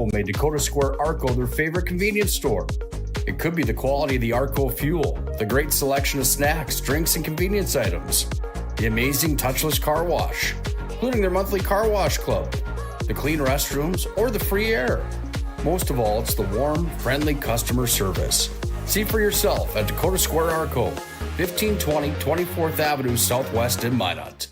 Arco made Dakota Square Arco their favorite convenience store. It could be the quality of the Arco fuel, the great selection of snacks, drinks, and convenience items, the amazing touchless car wash, including their monthly car wash club, the clean restrooms, or the free air. Most of all, it's the warm, friendly customer service. See for yourself at Dakota Square Arco, 1520 24th Avenue Southwest in Minot.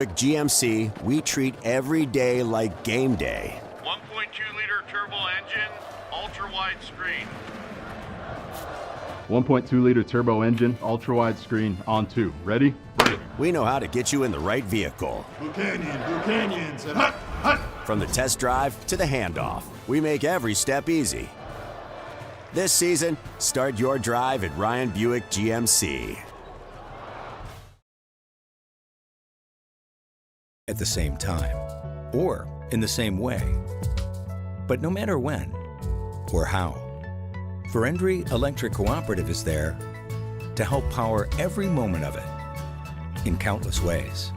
GMC, we treat every day like game day. 1.2-liter turbo engine, ultra-wide screen. 1.2-liter turbo engine, ultra-wide screen, on 2. Ready? Break. We know how to get you in the right vehicle. Blue Canyons, and hut, hut. From the test drive to the handoff, we make every step easy. This season, start your drive at Ryan Buick GMC. At the same time, or in the same way. But no matter when or how, Verendry Electric Cooperative is there to help power every moment of it in countless ways.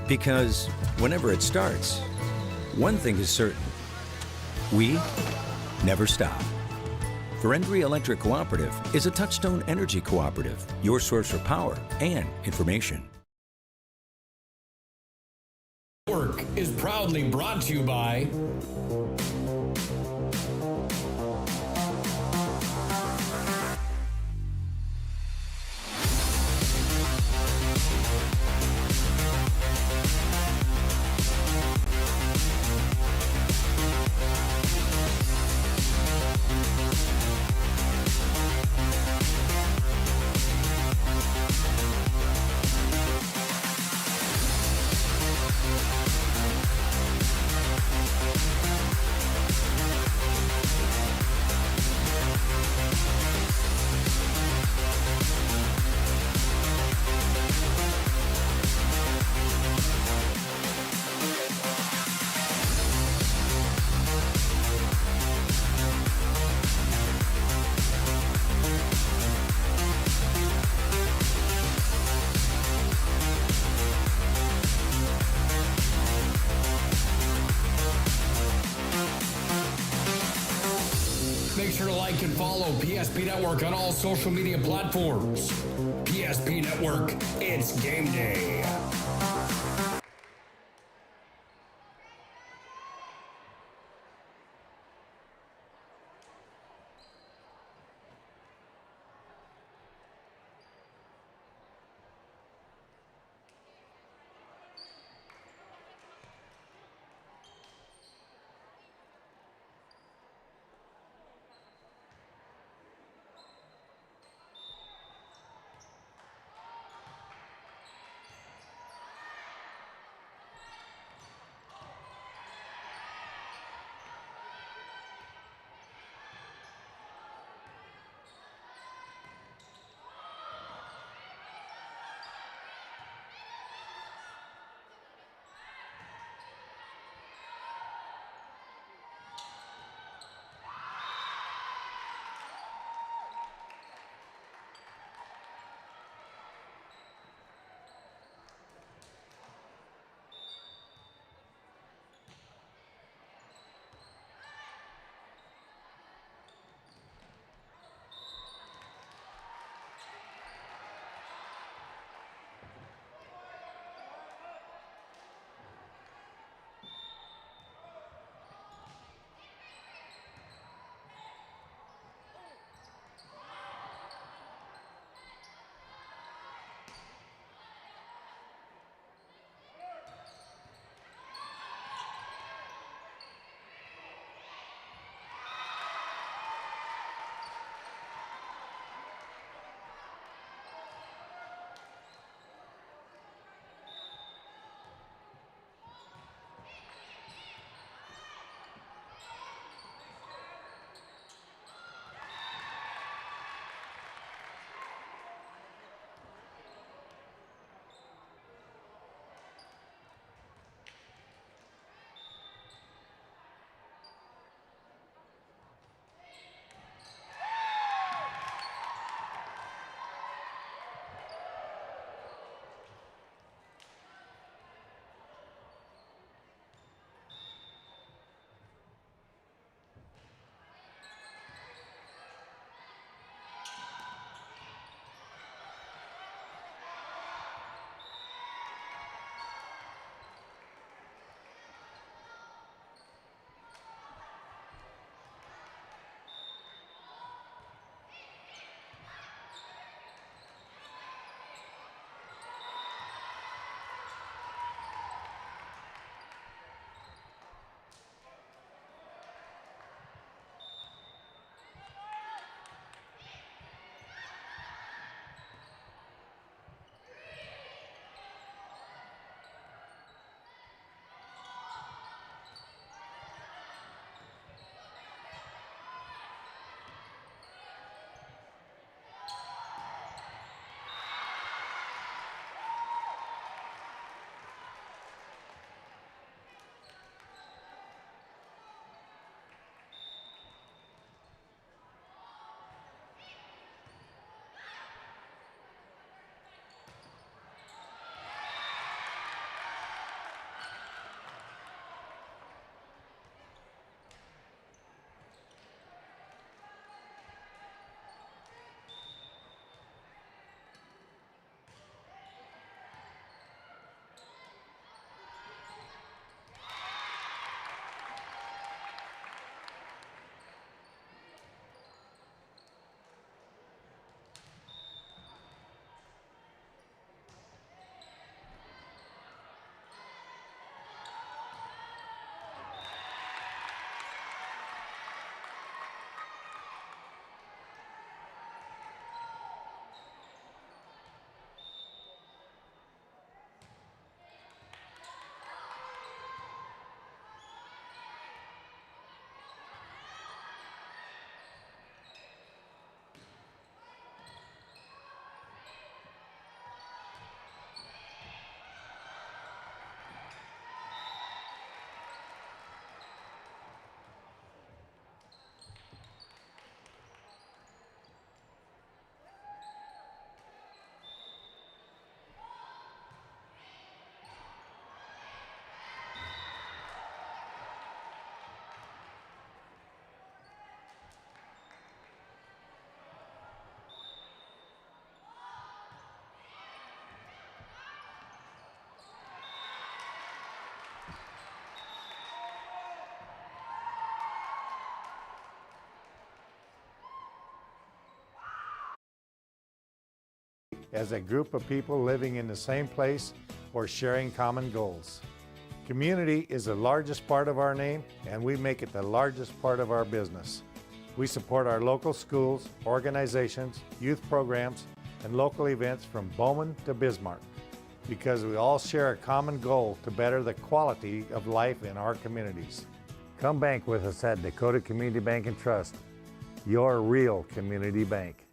Because whenever it starts, one thing is certain: we never stop. Verendry Electric Cooperative is a Touchstone Energy Cooperative, your source for power and information. Work is proudly brought to you by Make sure to like and follow PSP Network on all social media platforms. PSP Network, it's game day. as a group of people living in the same place or sharing common goals. Community is the largest part of our name, and we make it the largest part of our business. We support our local schools, organizations, youth programs, and local events from Bowman to Bismarck because we all share a common goal to better the quality of life in our communities. Come bank with us at Dakota Community Bank and Trust, your real community bank.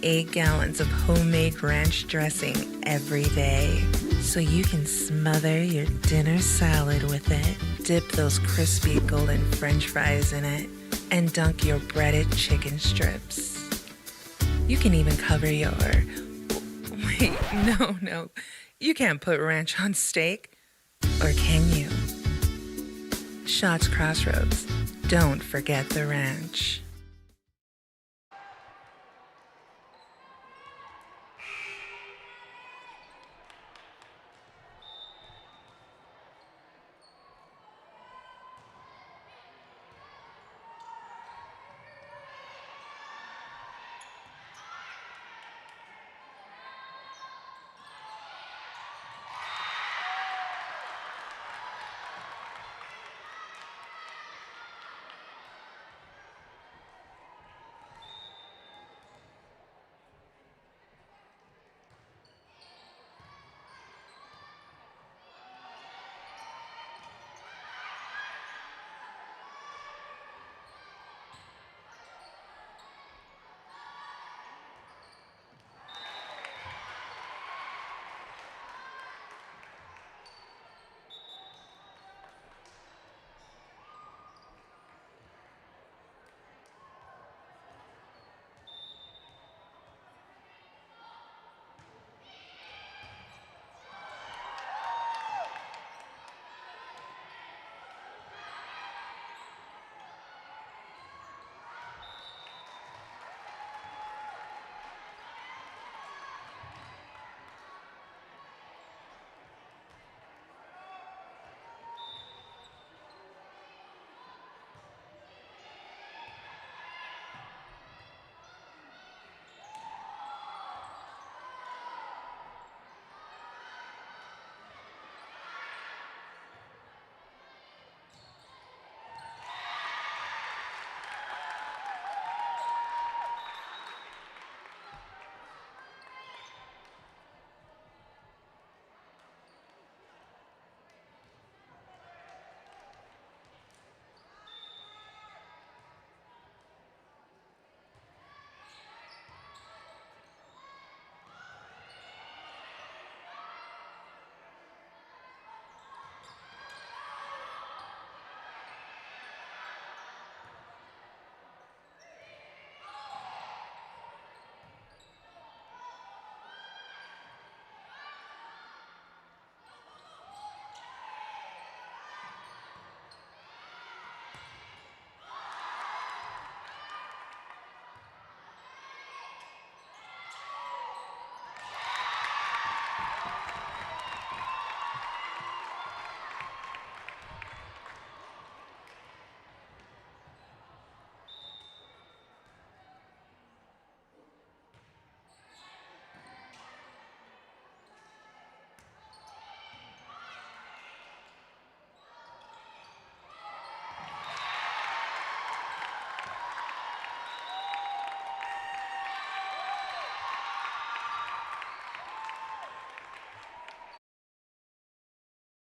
Eight gallons of homemade ranch dressing every day, so you can smother your dinner salad with it, dip those crispy golden French fries in it, and dunk your breaded chicken strips. You can even cover your... Wait, no. You can't put ranch on steak. Or can you? Shots Crossroads. Don't forget the ranch.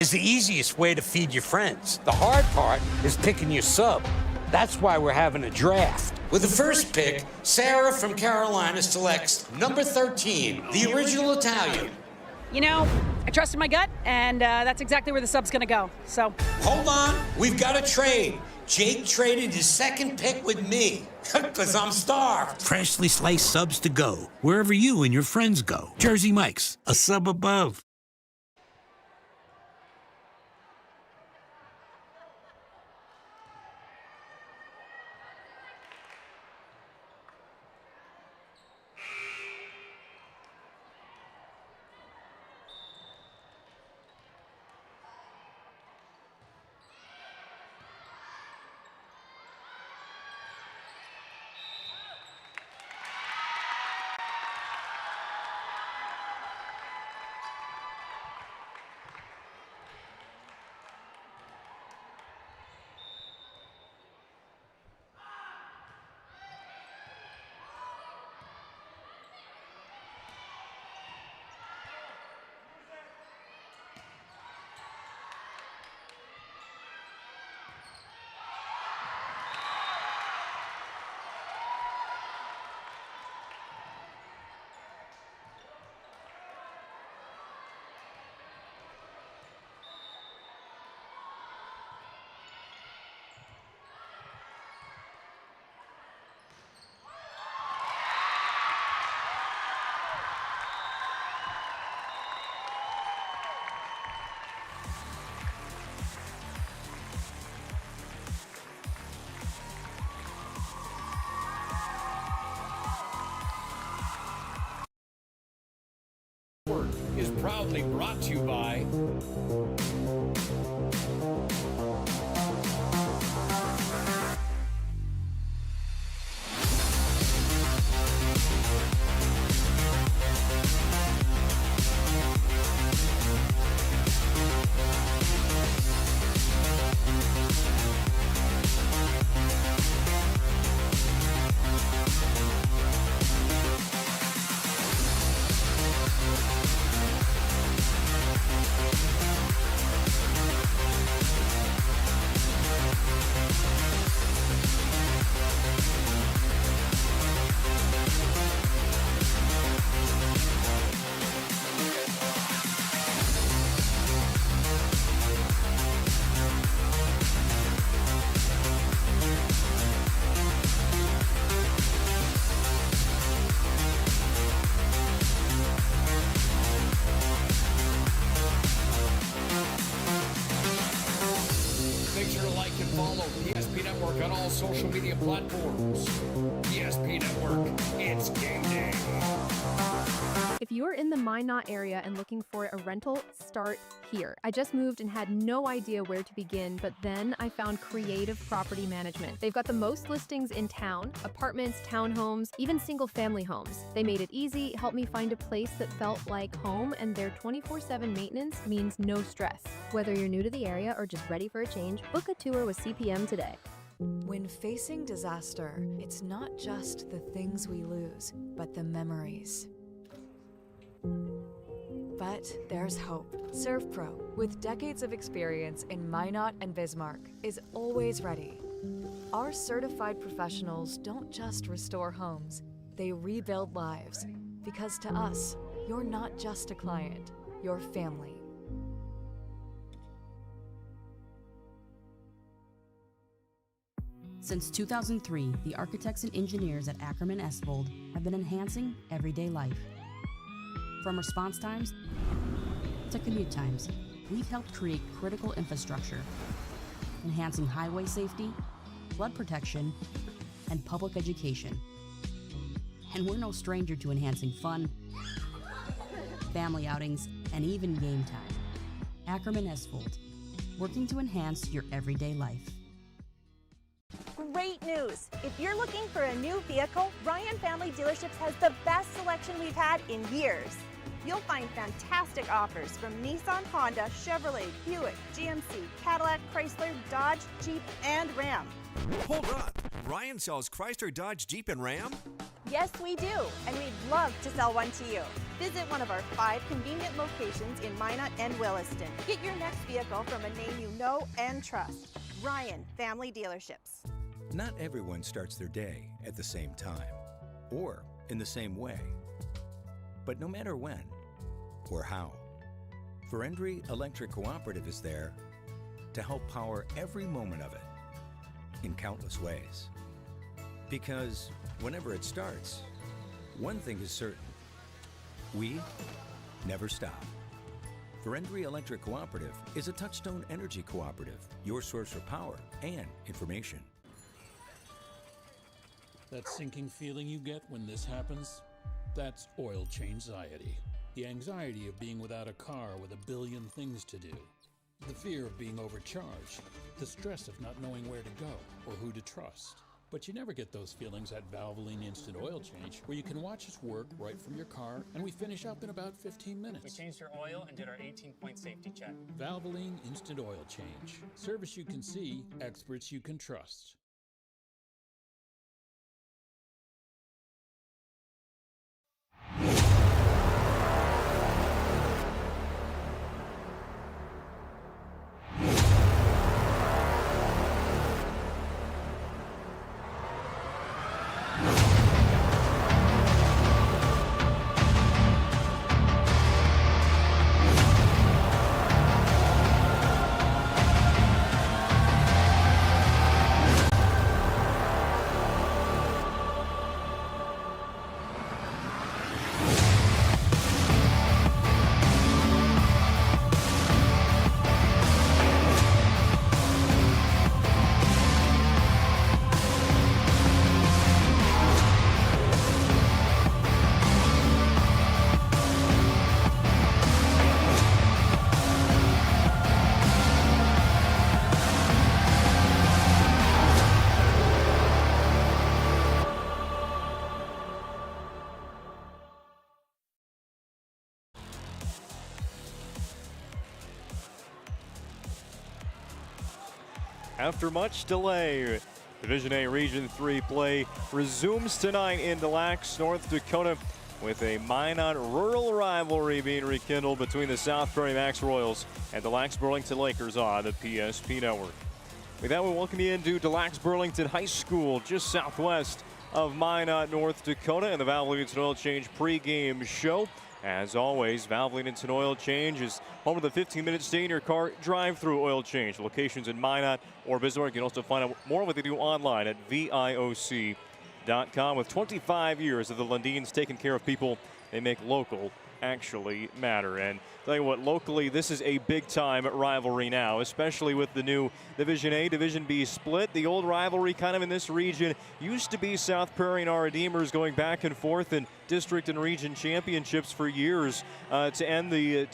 is the easiest way to feed your friends. The hard part is picking your sub. That's why we're having a draft. With the first pick, Sarah from Carolina selects number 13, the original Italian. You know, I trusted my gut, and that's exactly where the sub's gonna go, so. Hold on, we've got a trade. Jake traded his second pick with me, because I'm starved. Freshly sliced subs to go, wherever you and your friends go. Jersey Mike's, a sub above. Is proudly brought to you by on all social media platforms. ESP Network, it's game day. If you're in the Minot area and looking for a rental, start here. I just moved and had no idea where to begin, but then I found Creative Property Management. They've got the most listings in town, apartments, townhomes, even single-family homes. They made it easy, helped me find a place that felt like home, and their 24/7 maintenance means no stress. Whether you're new to the area or just ready for a change, book a tour with CPM today. When facing disaster, it's not just the things we lose, but the memories. But there's hope. ServPro, with decades of experience in Minot and Bismarck, is always ready. Our certified professionals don't just restore homes, they rebuild lives. Because to us, you're not just a client, you're family. Since 2003, the architects and engineers at Ackerman Esvold have been enhancing everyday life. From response times to commute times, we've helped create critical infrastructure, enhancing highway safety, flood protection, and public education. And we're no stranger to enhancing fun, family outings, and even game time. Ackerman Esvold, working to enhance your everyday life. Great news! If you're looking for a new vehicle, Ryan Family Dealerships has the best selection we've had in years. You'll find fantastic offers from Nissan, Honda, Chevrolet, Buick, GMC, Cadillac, Chrysler, Dodge, Jeep, and Ram. Hold on! Ryan sells Chrysler, Dodge, Jeep, and Ram? Yes, we do, and we'd love to sell one to you. Visit one of our 5 convenient locations in Minot and Williston. Get your next vehicle from a name you know and trust. Ryan Family Dealerships. Not everyone starts their day at the same time or in the same way. But no matter when or how, Prairie Electric Cooperative is there to help power every moment of it in countless ways. Because whenever it starts, one thing is certain: we never stop. Prairie Electric Cooperative is a Touchstone Energy Cooperative, your source for power and information. That sinking feeling you get when this happens? That's oil change anxiety. The anxiety of being without a car with a billion things to do. The fear of being overcharged. The stress of not knowing where to go or who to trust. But you never get those feelings at Valvoline Instant Oil Change, where you can watch us work right from your car, and we finish up in about 15 minutes. We changed your oil and did our 18-point safety check. Valvoline Instant Oil Change. Service you can see, experts you can trust. After much delay, Division A Region 3 play resumes tonight in Des Lacs, North Dakota, with a Minot rural rivalry being rekindled between the South Prairie-Max Royals and Des Lacs Burlington Lakers on the PSP Network. With that, we welcome you into Des Lacs Burlington High School, just southwest of Minot, North Dakota, and the Valvoline Instant Oil Change pregame show. As always, Valvoline Instant Oil Change is home to the 15-minute stay-in-your-car drive-through oil change. Locations in Minot or Bismarck. You can also find out more of what they do online at VIOC.com. With 25 years of the Lundins taking care of people, they make local actually matter. And tell you what, locally, this is a big-time rivalry now, especially with the new Division A, Division B split. The old rivalry kind of in this region used to be South Prairie and our Redeemers going back and forth in district and region championships for years to end the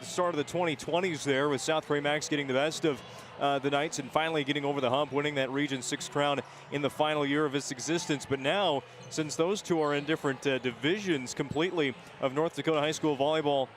start of the 2020s there, with South Prairie-Max getting the best of the Knights and finally getting over the hump, winning that Region 6 crown in the final year of its existence. But now, since those two are in different divisions completely of North Dakota high school volleyball,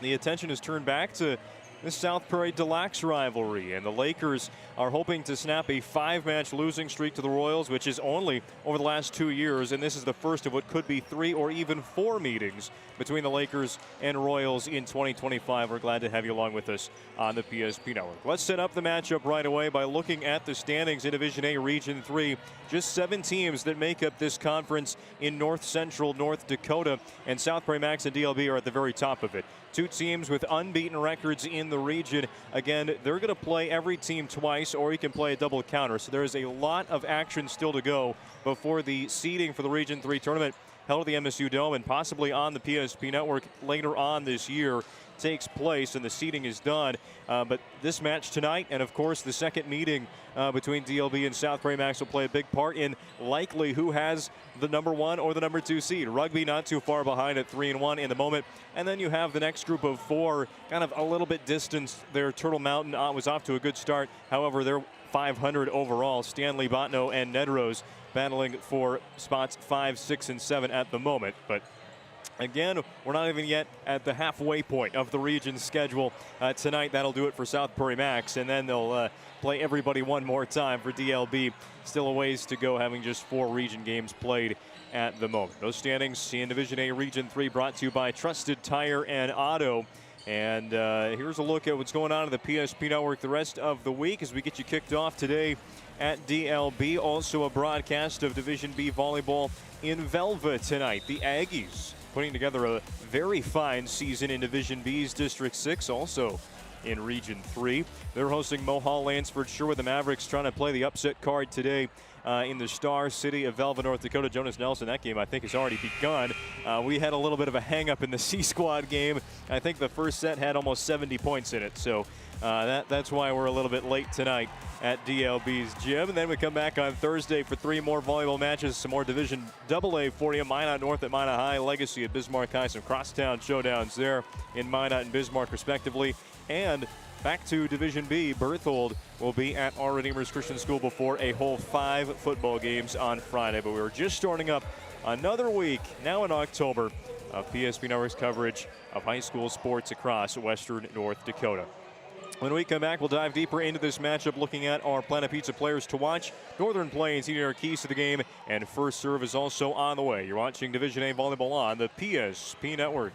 the attention is turned back to the South Prairie-Des Lacs rivalry, and the Lakers are hoping to snap a 5-match losing streak to the Royals, which is only over the last 2 years, and this is the first of what could be 3 or even 4 meetings between the Lakers and Royals in 2025. We're glad to have you along with us on the PSP Network. Let's set up the matchup right away by looking at the standings in Division A Region 3. Just 7 teams that make up this conference in North Central North Dakota, and South Prairie-Max and DLB are at the very top of it. 2 teams with unbeaten records in the region. Again, they're going to play every team twice, or you can play a double counter. So there is a lot of action still to go before the seeding for the Region 3 tournament held at the MSU Dome and possibly on the PSP Network later on this year takes place and the seeding is done. But this match tonight, and of course the second meeting between DLB and South Prairie-Max, will play a big part in likely who has the number 1 or the number 2 seed. Rugby not too far behind at 3-1 in the moment. And then you have the next group of 4 kind of a little bit distanced there. Turtle Mountain was off to a good start. However, they're 500 overall. Stanley, Botno, and Nedrose battling for spots 5, 6, and 7 at the moment. But Again, we're not even yet at the halfway point of the region schedule. Tonight, that'll do it for South Prairie-Max, and then they'll play everybody one more time for DLB. Still a ways to go, having just 4 region games played at the moment. Those standings in Division A Region 3 brought to you by Trusted Tire and Auto. And here's a look at what's going on in the PSP Network the rest of the week as we get you kicked off today at DLB. Also a broadcast of Division B volleyball in Velva tonight. The Aggies putting together a very fine season in Division B's District 6, also in Region 3. They're hosting Mohall Lansford Sherwood. The Mavericks trying to play the upset card today in the Star City of Velva, North Dakota. Jonas Nelson, that game I think has already begun. We had a little bit of a hang-up in the C-Squad game. I think the first set had almost 70 points in it, so that's why we're a little bit late tonight at DLB's gym. And then we come back on Thursday for 3 more volleyball matches, some more Division AA for you. Minot North at Minot High, Legacy at Bismarck High, some crosstown showdowns there in Minot and Bismarck respectively. And back to Division B, Berthold will be at Our Redeemers Christian School before a whole 5 football games on Friday. But we were just starting up another week, now in October, of PSP Network's coverage of high school sports across western North Dakota. When we come back, we'll dive deeper into this matchup, looking at our Planet Pizza players to watch. Northern Plains eating our keys to the game, and first serve is also on the way. You're watching Division A volleyball on the PSP Network.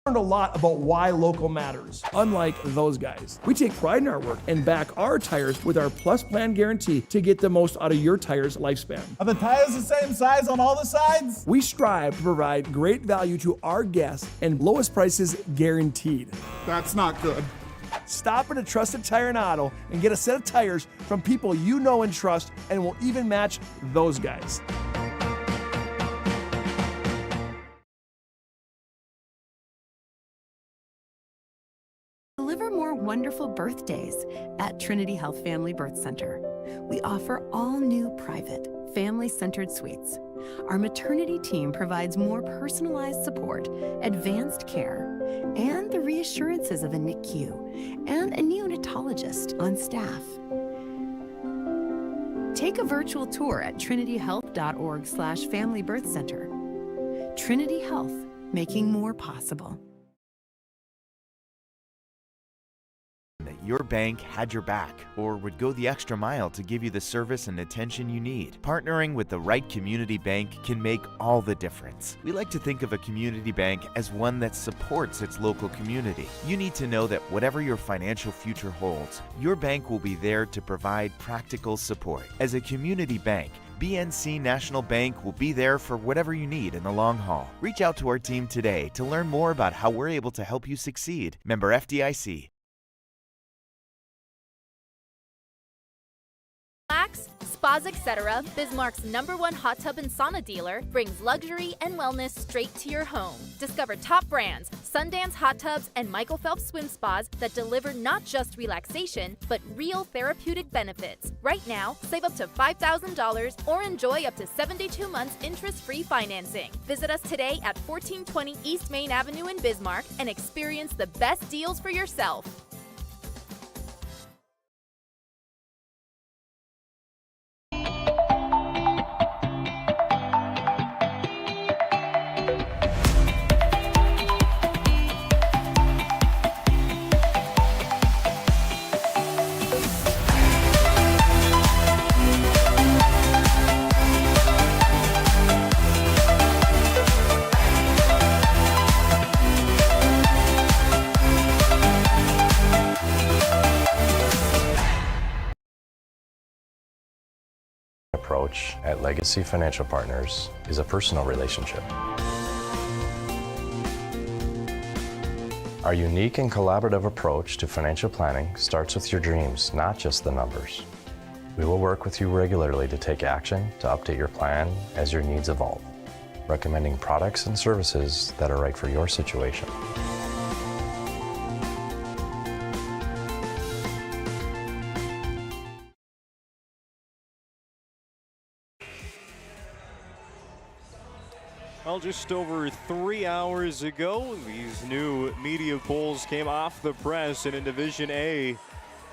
Learned a lot about why local matters. Unlike those guys, we take pride in our work and back our tires with our Plus Plan guarantee to get the most out of your tire's lifespan. Are the tires the same size on all the sides? We strive to provide great value to our guests and lowest prices guaranteed. That's not good. Stop at a Trusted Tire and Auto and get a set of tires from people you know and trust, and will even match those guys. Deliver more wonderful birthdays at Trinity Health Family Birth Center. We offer all new private, family-centered suites. Our maternity team provides more personalized support, advanced care, and the reassurances of a NICU and a neonatologist on staff. Take a virtual tour at trinityhealth.org/Family Birth Center. Trinity Health, making more possible. That your bank had your back or would go the extra mile to give you the service and attention you need. Partnering with the right community bank can make all the difference. We like to think of a community bank as one that supports its local community. You need to know that whatever your financial future holds, your bank will be there to provide practical support. As a community bank, BNC National Bank will be there for whatever you need in the long haul. Reach out to our team today to learn more about how we're able to help you succeed. Member FDIC. Spas Etc., Bismarck's #1 hot tub and sauna dealer, brings luxury and wellness straight to your home. Discover top brands, Sundance hot tubs, and Michael Phelps swim spas that deliver not just relaxation, but real therapeutic benefits. Right now, save up to $5,000 or enjoy up to 72 months interest-free financing. Visit us today at 1420 East Main Avenue in Bismarck and experience the best deals for yourself. Approach at Legacy Financial Partners is a personal relationship. Our unique and collaborative approach to financial planning starts with your dreams, not just the numbers. We will work with you regularly to take action to update your plan as your needs evolve, recommending products and services that are right for your situation. Well, just over 3 hours ago, these new media polls came off the press, and in Division A,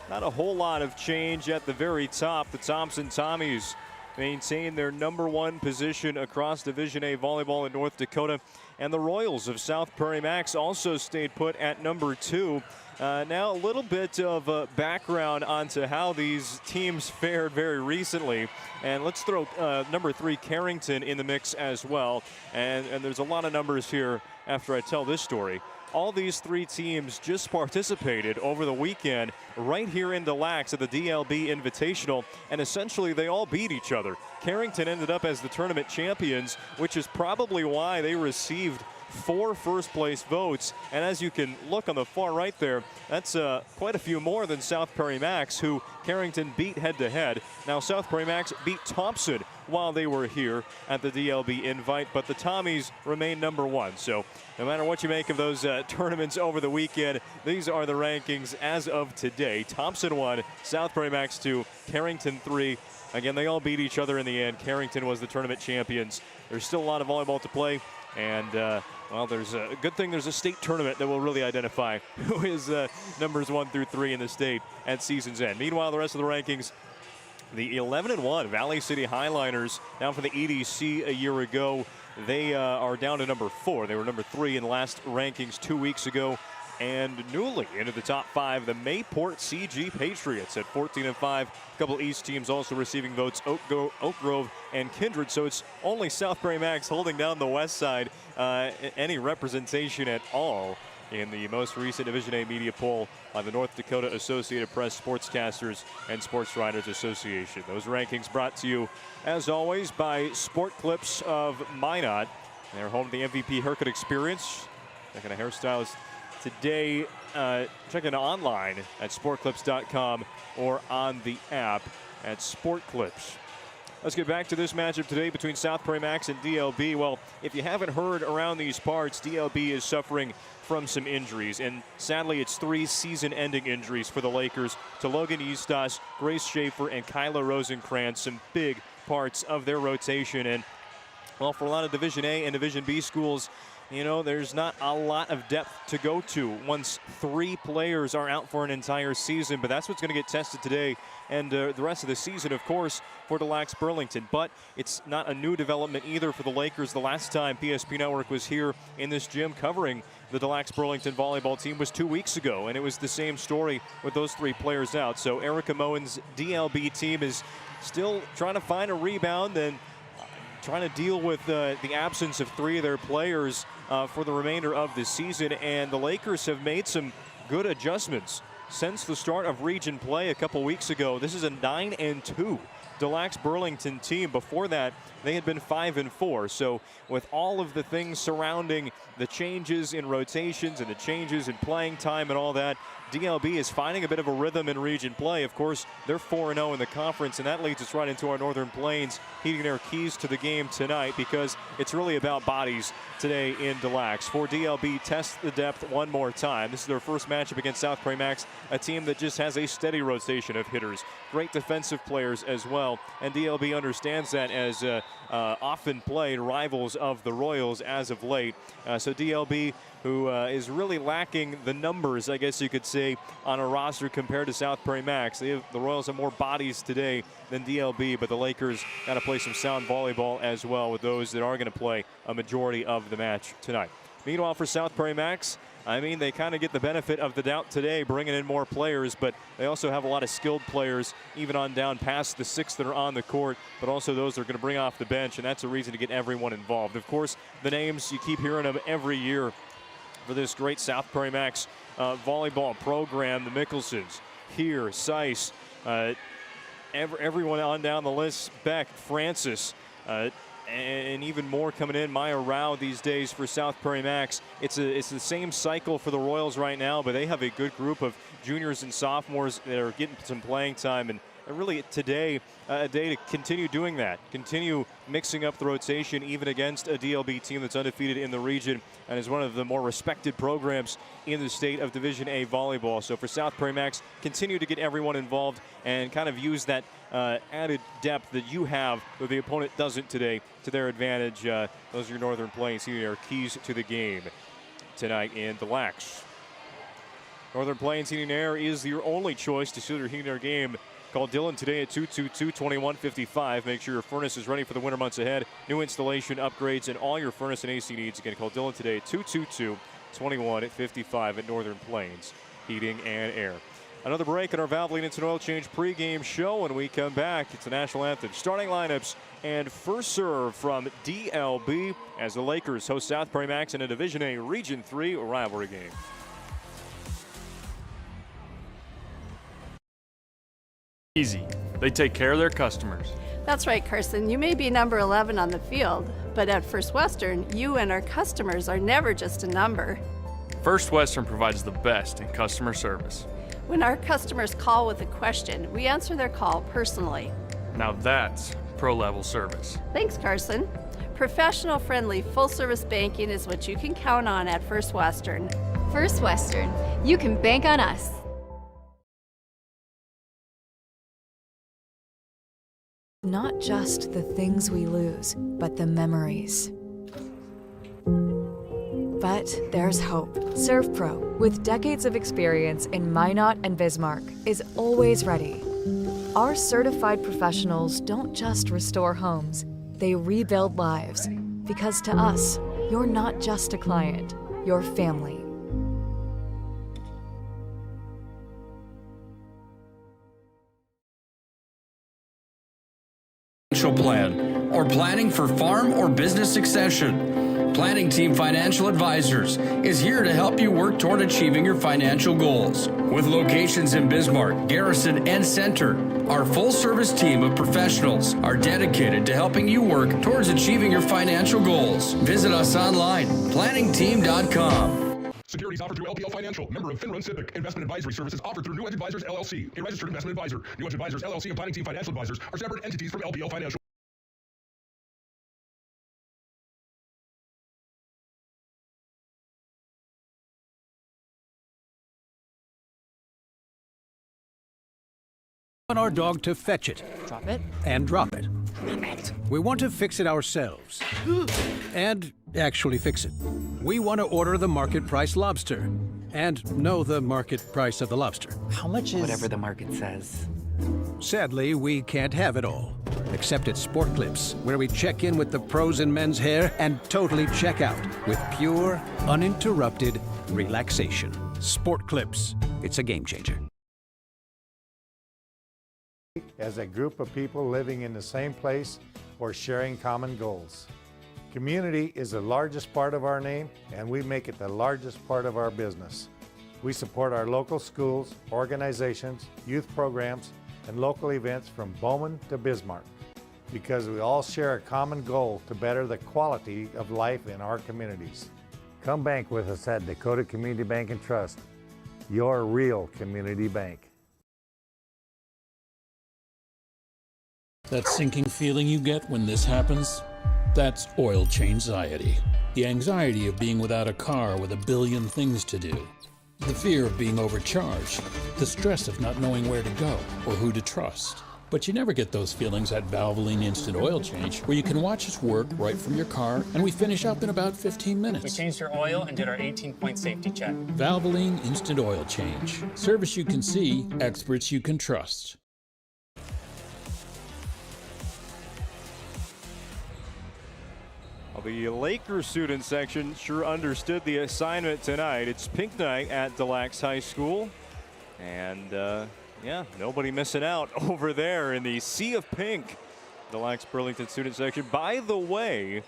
not a whole lot of change at the very top. The Thompson Tommies maintain their #1 position across Division A volleyball in North Dakota. And the Royals of South Prairie-Max also stayed put at #2. Now a little bit of background onto how these teams fared very recently. And let's throw #3 Carrington in the mix as well. And there's a lot of numbers here after I tell this story. All these 3 teams just participated over the weekend right here in Des Lacs at the DLB Invitational, and essentially they all beat each other. Carrington ended up as the tournament champions, which is probably why they received 4 first-place votes. And as you can look on the far right there, that's quite a few more than South Prairie-Max, who Carrington beat head-to-head. Now, South Prairie-Max beat Thompson while they were here at the DLB Invite, but the Tommies remain #1. So no matter what you make of those tournaments over the weekend, these are the rankings as of today. Thompson 1, South Prairie-Max 2, Carrington 3. Again, they all beat each other in the end. Carrington was the tournament champions. There's still a lot of volleyball to play, and well, there's a good thing there's a state tournament that will really identify who is numbers 1 through 3 in the state at season's end. Meanwhile, the rest of the rankings, the 11-1 Valley City Highliners, down from the EDC a year ago, they are down to #4. They were #3 in the last rankings 2 weeks ago. And newly into the top 5, the Mayport CG Patriots at 14-5. A couple East teams also receiving votes, Oak Grove and Kindred. So it's only South Prairie-Max holding down the west side, any representation at all in the most recent Division A media poll by the North Dakota Associated Press Sportscasters and Sports Writers Association. Those rankings brought to you, as always, by Sport Clips of Minot. They're home to the MVP haircut experience. Checking a hairstylist today, check it online at sportclips.com or on the app at Sport Clips. Let's get back to this matchup today between South Prairie-Max and DLB. Well, if you haven't heard around these parts, DLB is suffering from some injuries, and sadly it's 3 season-ending injuries for the Lakers to Logan Eastos, Grace Schaefer, and Kyla Rosenkrantz, some big parts of their rotation. And well, for a lot of Division A and Division B schools, you know, there's not a lot of depth to go to once 3 players are out for an entire season, but that's what's going to get tested today and the rest of the season, of course, for Des Lacs Burlington. But it's not a new development either for the Lakers. The last time PSP Network was here in this gym covering the Des Lacs Burlington volleyball team was 2 weeks ago, and it was the same story with those 3 players out. So Erica Moen's DLB team is still trying to find a rebound and trying to deal with the absence of 3 of their players for the remainder of the season. And the Lakers have made some good adjustments since the start of region play a couple weeks ago. This is a 9-2 Des Lacs Burlington team. Before that, they had been 5-4. So with all of the things surrounding the changes in rotations and the changes in playing time and all that, DLB is finding a bit of a rhythm in region play. Of course, they're 4-0 in the conference, and that leads us right into our Northern Plains heating their keys to the game tonight, because it's really about bodies today in Des Lacs. For DLB, test the depth one more time. This is their first matchup against South Prairie-Max, a team that just has a steady rotation of hitters, great defensive players as well, and DLB understands that as often played rivals of the Royals as of late. So DLB, who is really lacking the numbers, I guess you could say, on a roster compared to South Prairie-Max. The Royals have more bodies today than DLB, but the Lakers got to play some sound volleyball as well with those that are going to play a majority of the match tonight. Meanwhile, for South Prairie-Max, I mean, they kind of get the benefit of the doubt today, bringing in more players, but they also have a lot of skilled players, even on down past the 6 that are on the court, but also those that are going to bring off the bench, and that's a reason to get everyone involved. Of course, the names, you keep hearing them every year for this great South Prairie-Max volleyball program. The Mickelsons, here, Seiss, everyone on down the list, Beck, Francis, and even more coming in. Maya Rao these days for South Prairie-Max. It's the same cycle for the Royals right now, but they have a good group of juniors and sophomores that are getting some playing time, and really today a day to continue doing that, continue mixing up the rotation even against a DLB team that's undefeated in the region and is one of the more respected programs in the state of Division A volleyball. So for South Prairie-Max, continue to get everyone involved and kind of use that added depth that you have that the opponent doesn't today to their advantage. Those are your Northern Plains Heating keys to the game tonight in Des Lacs. Northern Plains Heating Air is your only choice to suit your heating air game Call Dylan today at 222-2155. Make sure your furnace is ready for the winter months ahead. New installation, upgrades, and all your furnace and AC needs. Again, call Dylan today at 222-2155 at Northern Plains Heating and Air. Another break in our Valvoline Instant Oil Change pregame show. When we come back, it's the national anthem, starting lineups, and first serve from DLB as the Lakers host South Prairie-Max in a Division A Region 3 rivalry game. Easy. They take care of their customers. That's right, Carson. You may be number 11 on the field, but at First Western, you and our customers are never just a number. First Western provides the best in customer service. When our customers call with a question, we answer their call personally. Now that's pro-level service. Thanks, Carson. Professional, friendly, full-service banking is what you can count on at First Western. First Western. You can bank on us. Not just the things we lose, but the memories. But there's hope. ServPro, with decades of experience in Minot and Bismarck, is always ready. Our certified professionals don't just restore homes, they rebuild lives. Because to us, you're not just a client, you're family. Plan or planning for farm or business succession. Planning Team Financial Advisors is here to help you work toward achieving your financial goals. With locations in Bismarck, Garrison, and Center, our full-service team of professionals are dedicated to helping you work towards achieving your financial goals. Visit us online, planningteam.com. Securities offered through LPL Financial, member of FINRA and SIPC. Investment advisory services offered through New Edge Advisors, LLC, a registered investment advisor. New Edge Advisors, LLC, and Planning Team Financial Advisors are separate entities from LPL Financial. We want our dog to fetch it. Drop it. And drop it. Drop it. We want to fix it ourselves. And actually fix it. We want to order the market price lobster. And know the market price of the lobster. How much is... Whatever the market says. Sadly, we can't have it all. Except at Sport Clips, where we check in with the pros in men's hair and totally check out with pure, uninterrupted relaxation. Sport Clips. It's a game changer. As a group of people living in the same place or sharing common goals. Community is the largest part of our name, and we make it the largest part of our business. We support our local schools, organizations, youth programs, and local events from Bowman to Bismarck, because we all share a common goal to better the quality of life in our communities. Come bank with us at Dakota Community Bank and Trust, your real community bank. That sinking feeling you get when this happens? That's oil change anxiety. The anxiety of being without a car with a billion things to do. The fear of being overcharged. The stress of not knowing where to go or who to trust. But you never get those feelings at Valvoline Instant Oil Change, where you can watch us work right from your car, and we finish up in about 15 minutes. We changed your oil and did our 18-point safety check. Valvoline Instant Oil Change. Service you can see, experts you can trust. The Lakers student section sure understood the assignment tonight. It's pink night at Dlb High School. And yeah, nobody missing out over there in the sea of pink. Dlb Burlington student section. By the way,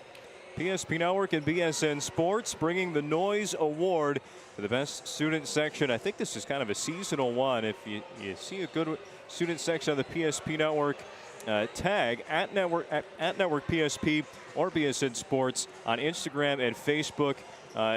PSP Network and BSN Sports bringing the Noise Award for the best student section. I think this is kind of a seasonal one. If you see a good student section on the PSP Network, tag at Network PSP or BSN Sports on Instagram and Facebook,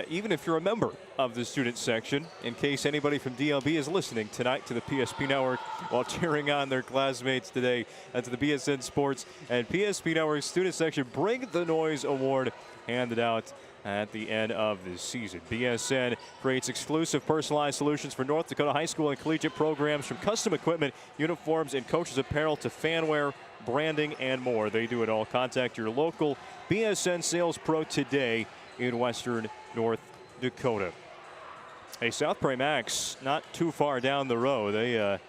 even if you're a member of the student section, in case anybody from DLB is listening tonight to the PSP Network while cheering on their classmates today to the BSN Sports and PSP Network student section. Bring the Noise Award handed out at the end of this season. BSN creates exclusive personalized solutions for North Dakota high school and collegiate programs, from custom equipment, uniforms, and coaches apparel to fanwear, branding, and more. They do it all. Contact your local BSN sales pro today in western North Dakota. Hey, South Prairie-Max not too far down the road. They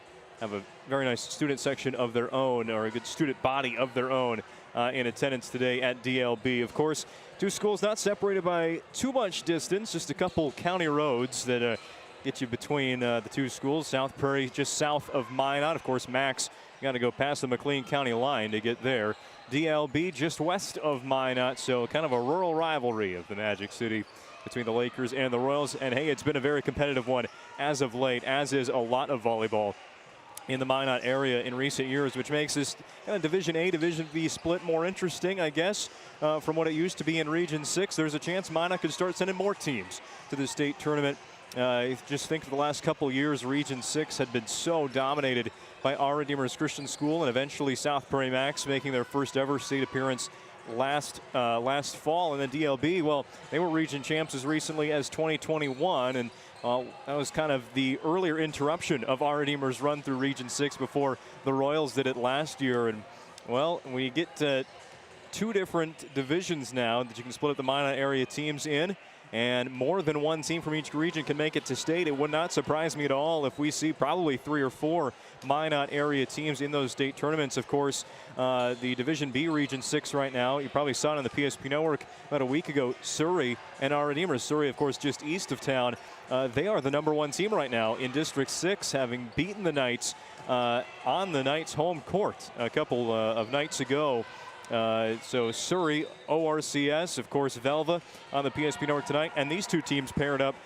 have a very nice student section of their own, or a good student body of their own in attendance today at DLB. Of course, two schools not separated by too much distance, just a couple county roads that get you between the two schools. South Prairie just south of Minot. Of course, Max got to go past the McLean County line to get there. DLB just west of Minot, so kind of a rural rivalry of the Magic City between the Lakers and the Royals. And hey, it's been a very competitive one as of late, as is a lot of volleyball in the Minot area in recent years, which makes this kind of Division A, Division B split more interesting, I guess, from what it used to be in Region 6. There's a chance Minot could start sending more teams to the state tournament. Just think of the last couple years, Region 6 had been so dominated by Our Redeemer's Christian School and eventually South Prairie-Max making their first ever state appearance last fall. And then DLB, well, they were region champs as recently as 2021, and that was kind of the earlier interruption of Our Redeemer's run through Region 6 before the Royals did it last year. And well, we get two different divisions now that you can split up the Minot area teams in, and more than one team from each region can make it to state. It would not surprise me at all if we see probably 3 or 4 Minot area teams in those state tournaments. Of course, the Division B Region 6 right now, you probably saw it on the PSP Network about a week ago, Surrey and Our Redeemer. Surrey, of course, just east of town. They are the #1 team right now in District 6, having beaten the Knights on the Knights' home court a couple of nights ago. So Surrey, ORCS, of course, Velva on the PSP Network tonight. And these two teams paired up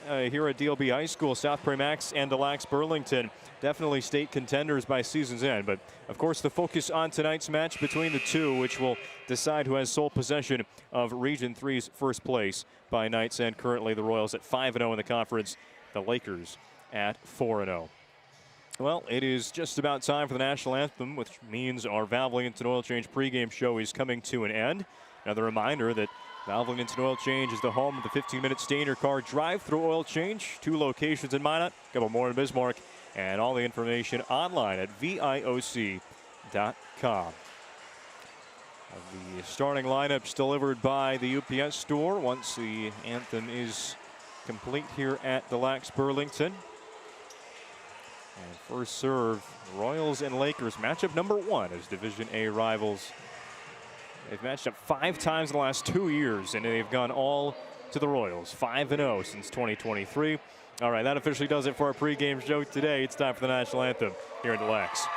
here at DLB High School, South Prairie-Max and Delax Burlington. Definitely state contenders by season's end. But, of course, the focus on tonight's match between the two, which will decide who has sole possession of Region 3's first place by Knights, and currently the Royals at 5-0 in the conference, the Lakers at 4-0. Well, it is just about time for the national anthem, which means our Valvoline Instant Oil Change pregame show is coming to an end. Another reminder that Valvoline Instant Oil Change is the home of the 15-minute stay-in-your-car drive-through oil change. 2 locations in Minot, a couple more in Bismarck, and all the information online at VIOC.com. The starting lineups delivered by the UPS store once the anthem is complete here at Delax Burlington. And first serve, Royals and Lakers, matchup #1 as Division A rivals. They've matched up 5 times in the last 2 years, and they've gone all to the Royals. 5-0 since 2023. All right, that officially does it for our pregame show today. It's time for the national anthem here in Delax.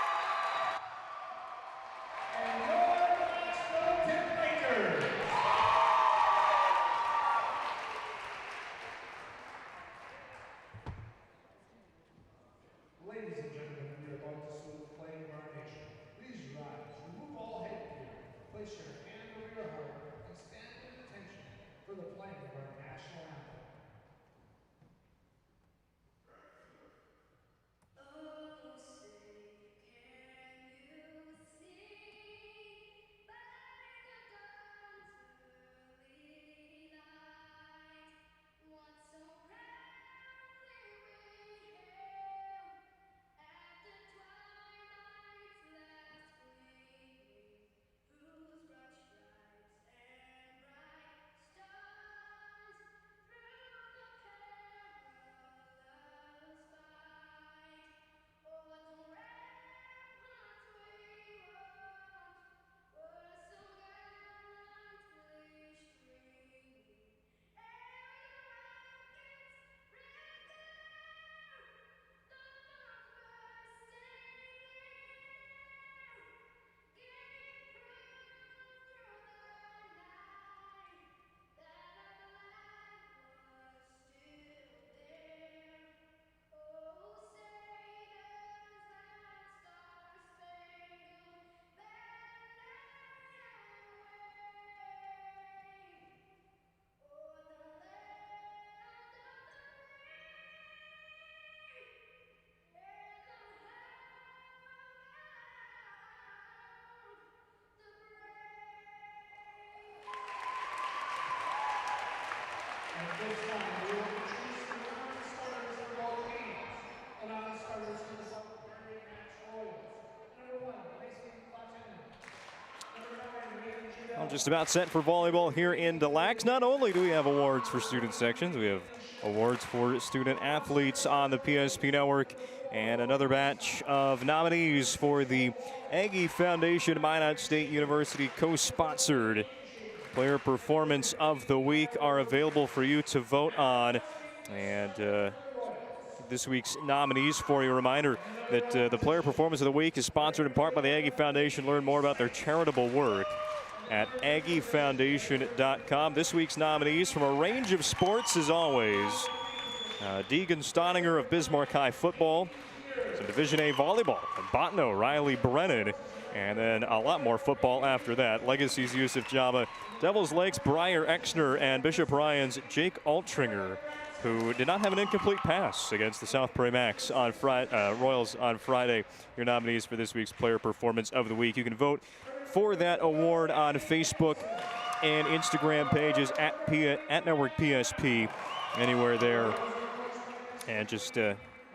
Well, just about set for volleyball here in Delax. Not only do we have awards for student sections, we have awards for student athletes on the PSP Network, and another batch of nominees for the Aggie Foundation Minot State University co-sponsored Player Performance of the Week are available for you to vote on. And this week's nominees for you. A reminder that the Player Performance of the Week is sponsored in part by the Aggie Foundation. Learn more about their charitable work at aggiefoundation.com. This week's nominees from a range of sports, as always. Deegan Stoninger of Bismarck High football, some Division A volleyball, and Botno, Riley Brennan, and then a lot more football after that. Legacy's Yusuf Jama, Devils Lakes, Breyer Exner, and Bishop Ryan's Jake Altringer, who did not have an incomplete pass against the South Prairie-Max on Royals on Friday. Your nominees for this week's Player Performance of the Week. You can vote for that award on Facebook and Instagram pages at Network PSP, anywhere there. And just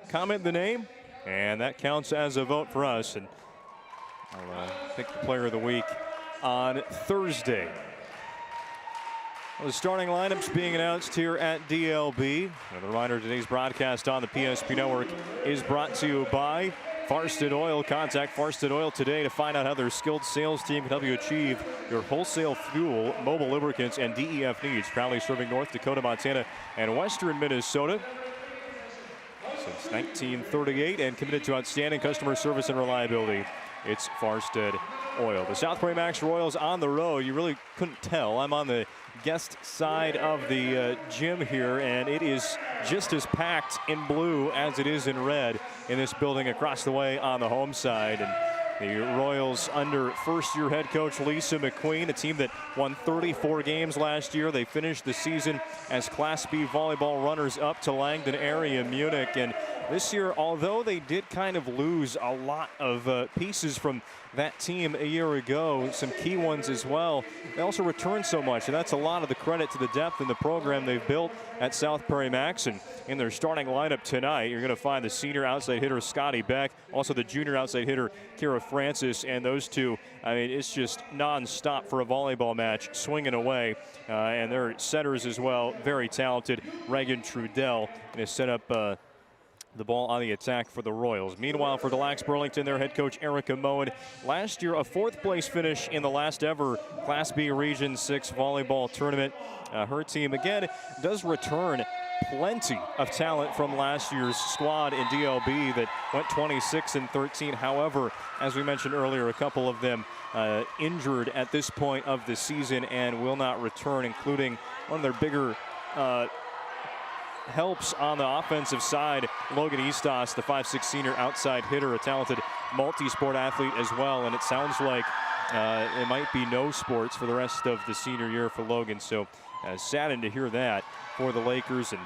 comment the name, and that counts as a vote for us. And I'll pick the Player of the Week on Thursday. The starting lineups being announced here at DLB. Another reminder, today's broadcast on the PSP Network is brought to you by Farsted Oil. Contact Farsted Oil today to find out how their skilled sales team can help you achieve your wholesale fuel, mobile lubricants, and DEF needs. Proudly serving North Dakota, Montana, and western Minnesota since 1938, and committed to outstanding customer service and reliability. It's Farsted Oil. The South Prairie-Max Royals on the road. You really couldn't tell. I'm on the guest side of the gym here, and it is just as packed in blue as it is in red in this building across the way on the home side. And the Royals under first-year head coach Lisa McQueen, a team that won 34 games last year. They finished the season as Class B volleyball runners-up to Langdon area Munich. And this year, although they did kind of lose a lot of pieces from that team a year ago, some key ones as well, they also returned so much, and that's a lot of the credit to the depth in the program they've built at South Prairie-Max. And in their starting lineup tonight, you're going to find the senior outside hitter Scotty Beck, also the junior outside hitter Kira Francis, and those two, I mean, it's just non-stop for a volleyball match, swinging away. And their setters as well, very talented. Reagan Trudell, and has set up the ball on the attack for the Royals. Meanwhile, for DeLax Burlington, their head coach Erica Moen, last year a fourth place finish in the last ever Class B Region 6 volleyball tournament. Her team again does return plenty of talent from last year's squad in DLB that went 26-13. However, as we mentioned earlier, a couple of them injured at this point of the season and will not return, including one of their bigger helps on the offensive side, Logan Eastos, the 5'6" senior outside hitter, a talented multi-sport athlete as well. And it sounds like it might be no sports for the rest of the senior year for Logan. So saddened to hear that for the Lakers. And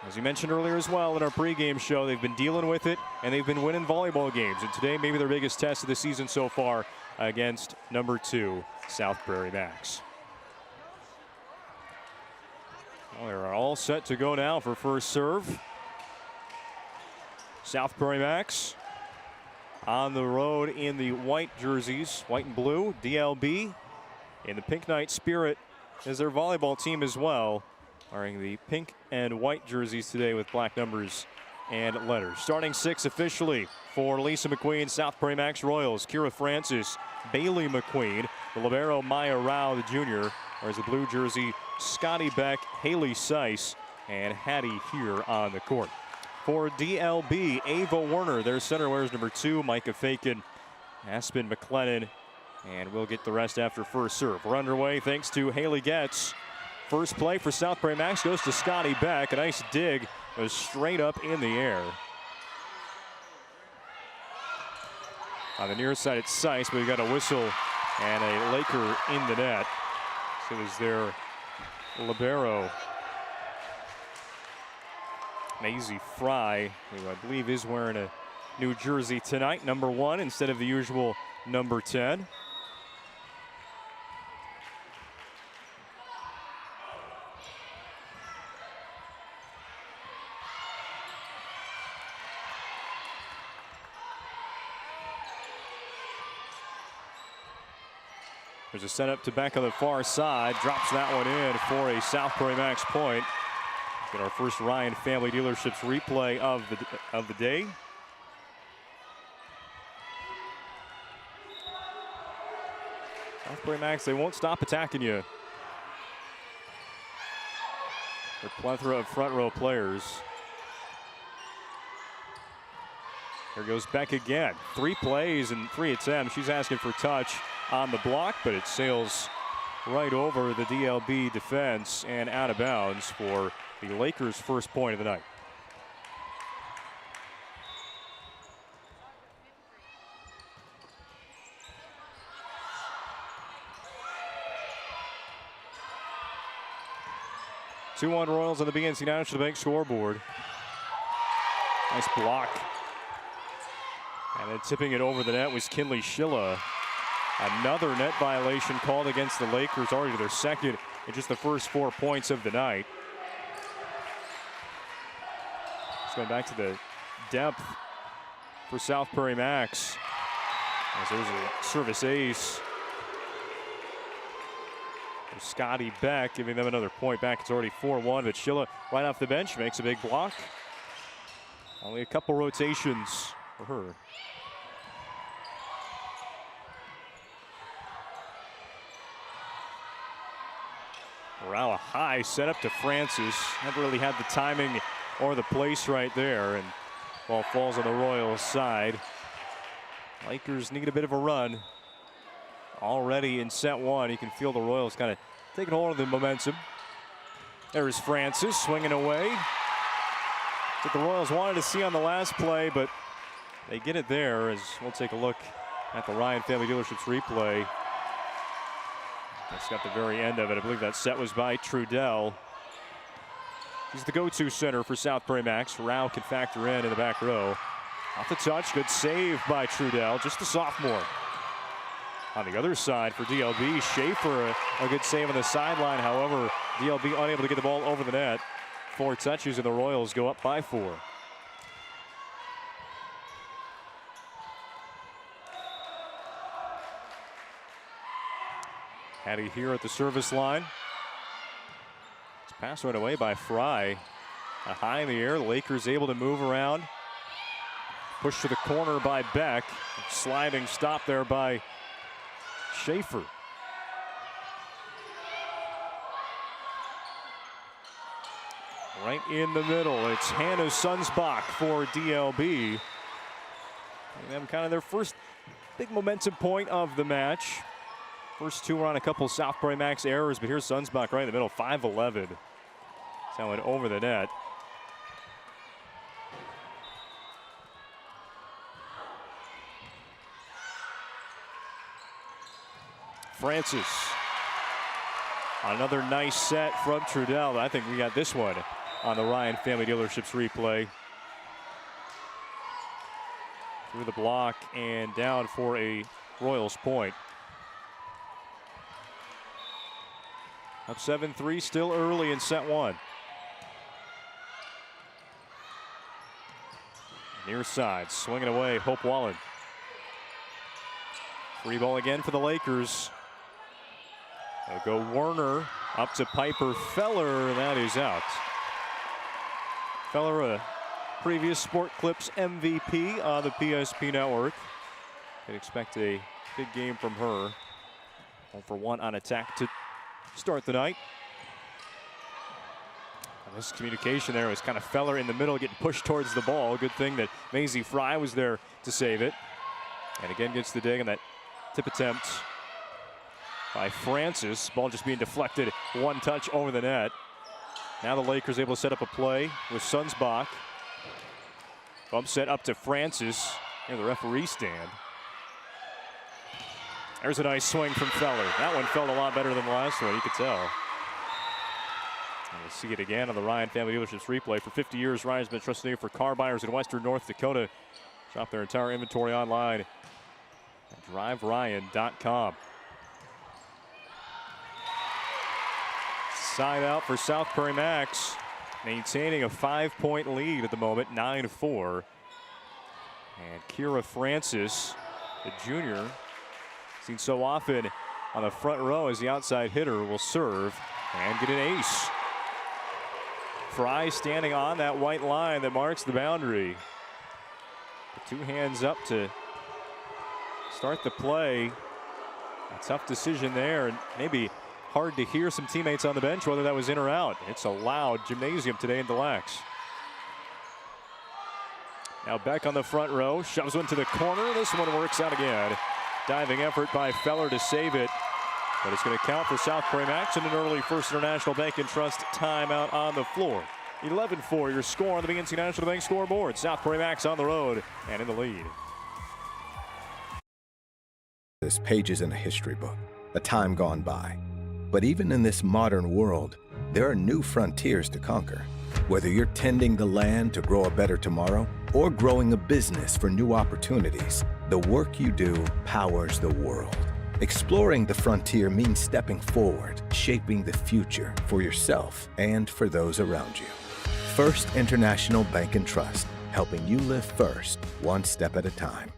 as you mentioned earlier as well in our pregame show, they've been dealing with it and they've been winning volleyball games. And today maybe their biggest test of the season so far against number 2 South Prairie-Max. Well, they're all set to go now for first serve. South Prairie-Max on the road in the white jerseys, white and blue. DLB in the Pink Knight spirit is their volleyball team as well, wearing the pink and white jerseys today with black numbers and letters. Starting 6 officially for Lisa McQueen, South Prairie-Max Royals. Kira Francis, Bailey McQueen, the libero Maya Rao, the junior, wears the blue jersey Scotty Beck, Haley Seiss, and Hattie here on the court. For DLB, Ava Werner, their center, wears number 2, Micah Fakin, Aspen McLennan, and we'll get the rest after first serve. We're underway thanks to Haley Getz. First play for South Prairie-Max goes to Scotty Beck. A nice dig, goes straight up in the air. On the near side, it's Seiss, but we got a whistle and a Laker in the net. So it was their libero, Maisie Fry, who I believe is wearing a new jersey tonight, number 1 instead of the usual number 10. There's a setup to Beck on the far side. Drops that one in for a South Prairie-Max point. Get our first Ryan Family Dealerships replay of the day. Prairie-Max, they won't stop attacking you. Their plethora of front row players. Here goes Beck again. 3 plays and 3 attempts. She's asking for touch on the block, but it sails right over the DLB defense and out of bounds for the Lakers' first point of the night. Two-1 Royals on the BNC National Bank scoreboard. Nice block. And then tipping it over the net was Kinley Schilla. Another net violation called against the Lakers, already their second in just the first 4 points of the night. Just going back to the depth for South Prairie-Max. As there's a service ace. Scotty Beck giving them another point back. It's already 4-1, but Schilla right off the bench makes a big block. Only a couple rotations for her. Morale a high set up to Francis. Never really had the timing or the place right there, and ball falls on the Royals side. Lakers need a bit of a run. Already in set 1, you can feel the Royals kind of taking hold of the momentum. There's Francis swinging away. That's what the Royals wanted to see on the last play, but they get it there. As we'll take a look at the Ryan Family Dealerships replay. That's got the very end of it. I believe that set was by Trudell. He's the go-to center for South Prairie-Max. Rao can factor in the back row. Off the touch, good save by Trudell, just a sophomore. On the other side for DLB, Schaefer a good save on the sideline. However, DLB unable to get the ball over the net. 4 touches and the Royals go up by 4. Hattie here at the service line. This pass went away by Fry. High in the air, the Lakers able to move around. Push to the corner by Beck. Sliding stop there by Schaefer. Right in the middle, it's Hannah Sunsbach for DLB. And them kind of their first big momentum point of the match. First 2 were on a couple South Prairie-Max errors, but here's Sunsbach right in the middle, 5'11". That's how it over the net. Francis. Another nice set from Trudell. I think we got this one on the Ryan Family Dealerships replay. Through the block and down for a Royals point. Up 7-3, still early in set 1. Near side, swinging away, Hope Wallen. Free ball again for the Lakers. They'll go Werner up to Piper Feller. That is out. Feller, a previous Sport Clips MVP on the PSP network. Can expect a big game from her. 1 for 1 on attack to start the night. And this communication there was kind of Feller in the middle getting pushed towards the ball. Good thing that Maisie Fry was there to save it. And again gets the dig on that tip attempt by Francis. Ball just being deflected, 1 touch over the net. Now the Lakers able to set up a play with Sunsbach. Bump set up to Francis near the referee stand. There's a nice swing from Feller. That one felt a lot better than the last one, you could tell. And we'll see it again on the Ryan Family Dealerships replay. For 50 years, Ryan's been a trusted name for car buyers in Western North Dakota. Shop their entire inventory online at driveryan.com. Side out for South Prairie-Max, maintaining a 5-point lead at the moment, 9-4. And Kira Francis, the junior, seen so often on the front row as the outside hitter, will serve and get an ace. Fry standing on that white line that marks the boundary. The 2 hands up to start the play. A tough decision there, and maybe hard to hear some teammates on the bench whether that was in or out. It's a loud gymnasium today in Des Lacs. Now Beck on the front row, shoves one to the corner. This one works out again. Diving effort by Feller to save it. But it's going to count for South Prairie-Max and an early First International Bank and Trust timeout on the floor. 11-4 your score on the BNC National Bank scoreboard. South Prairie-Max on the road and in the lead. This page is in a history book, a time gone by. But even in this modern world, there are new frontiers to conquer. Whether you're tending the land to grow a better tomorrow or growing a business for new opportunities, the work you do powers the world. Exploring the frontier means stepping forward, shaping the future for yourself and for those around you. First International Bank and Trust, helping you live first, one step at a time.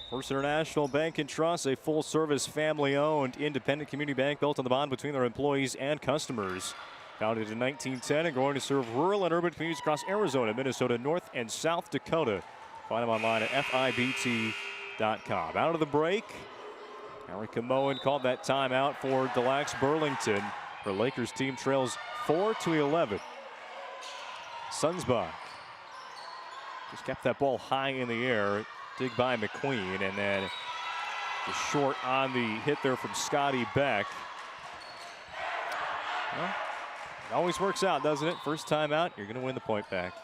First International Bank and Trust, a full-service, family-owned, independent community bank built on the bond between their employees and customers. Founded in 1910 and growing to serve rural and urban communities across Arizona, Minnesota, North and South Dakota. Find them online at FIBT.com. Out of the break, Eric Moen called that timeout for Des Lacs Burlington. Her Lakers team trails 4-11. Sunsbach just kept that ball high in the air. Dig by McQueen, and then the short on the hit there from Scotty Beck. Well, it always works out, doesn't it? First time out, you're going to win the point back.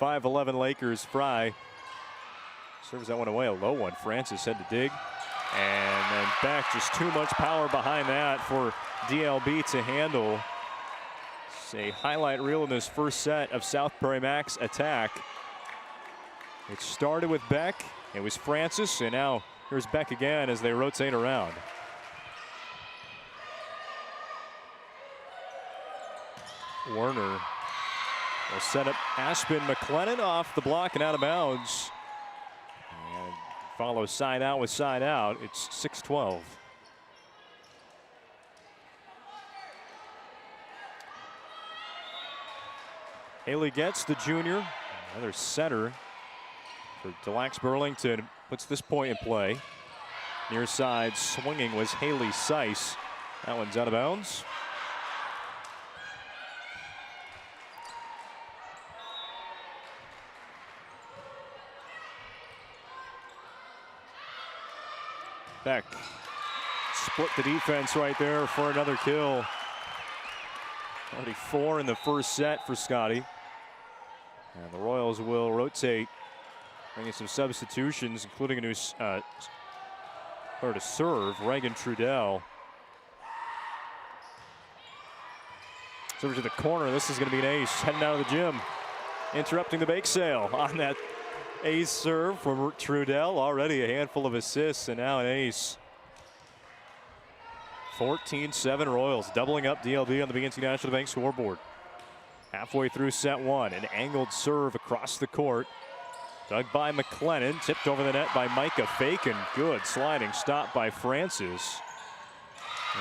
5-11 Lakers. Fry serves that one away, a low one. Francis had to dig, and then Beck, just too much power behind that for DLB to handle. It's a highlight reel in this first set of South Prairie-Max attack. It started with Beck. It was Francis, and now here's Beck again as they rotate around. Werner will set up Aspen McLennan off the block and out of bounds. And follows side out with side out. It's 6-12. Haley Getz, the junior, another setter for Des Lacs Burlington, puts this point in play. Near side swinging was Haley Seiss. That one's out of bounds. Beck split the defense right there for another kill. Already 4 in the first set for Scotty. And the Royals will rotate, bringing some substitutions, including a new or to serve, Reagan Trudell. Serve to the corner. This is going to be an ace. Heading out of the gym, interrupting the bake sale on that ace serve from Trudell. Already a handful of assists, and now an ace. 14-7 Royals, doubling up DLB on the BNC National Bank scoreboard. Halfway through set one, an angled serve across the court. Dug by McLennan, tipped over the net by Micah Fakin. Good sliding stop by Francis.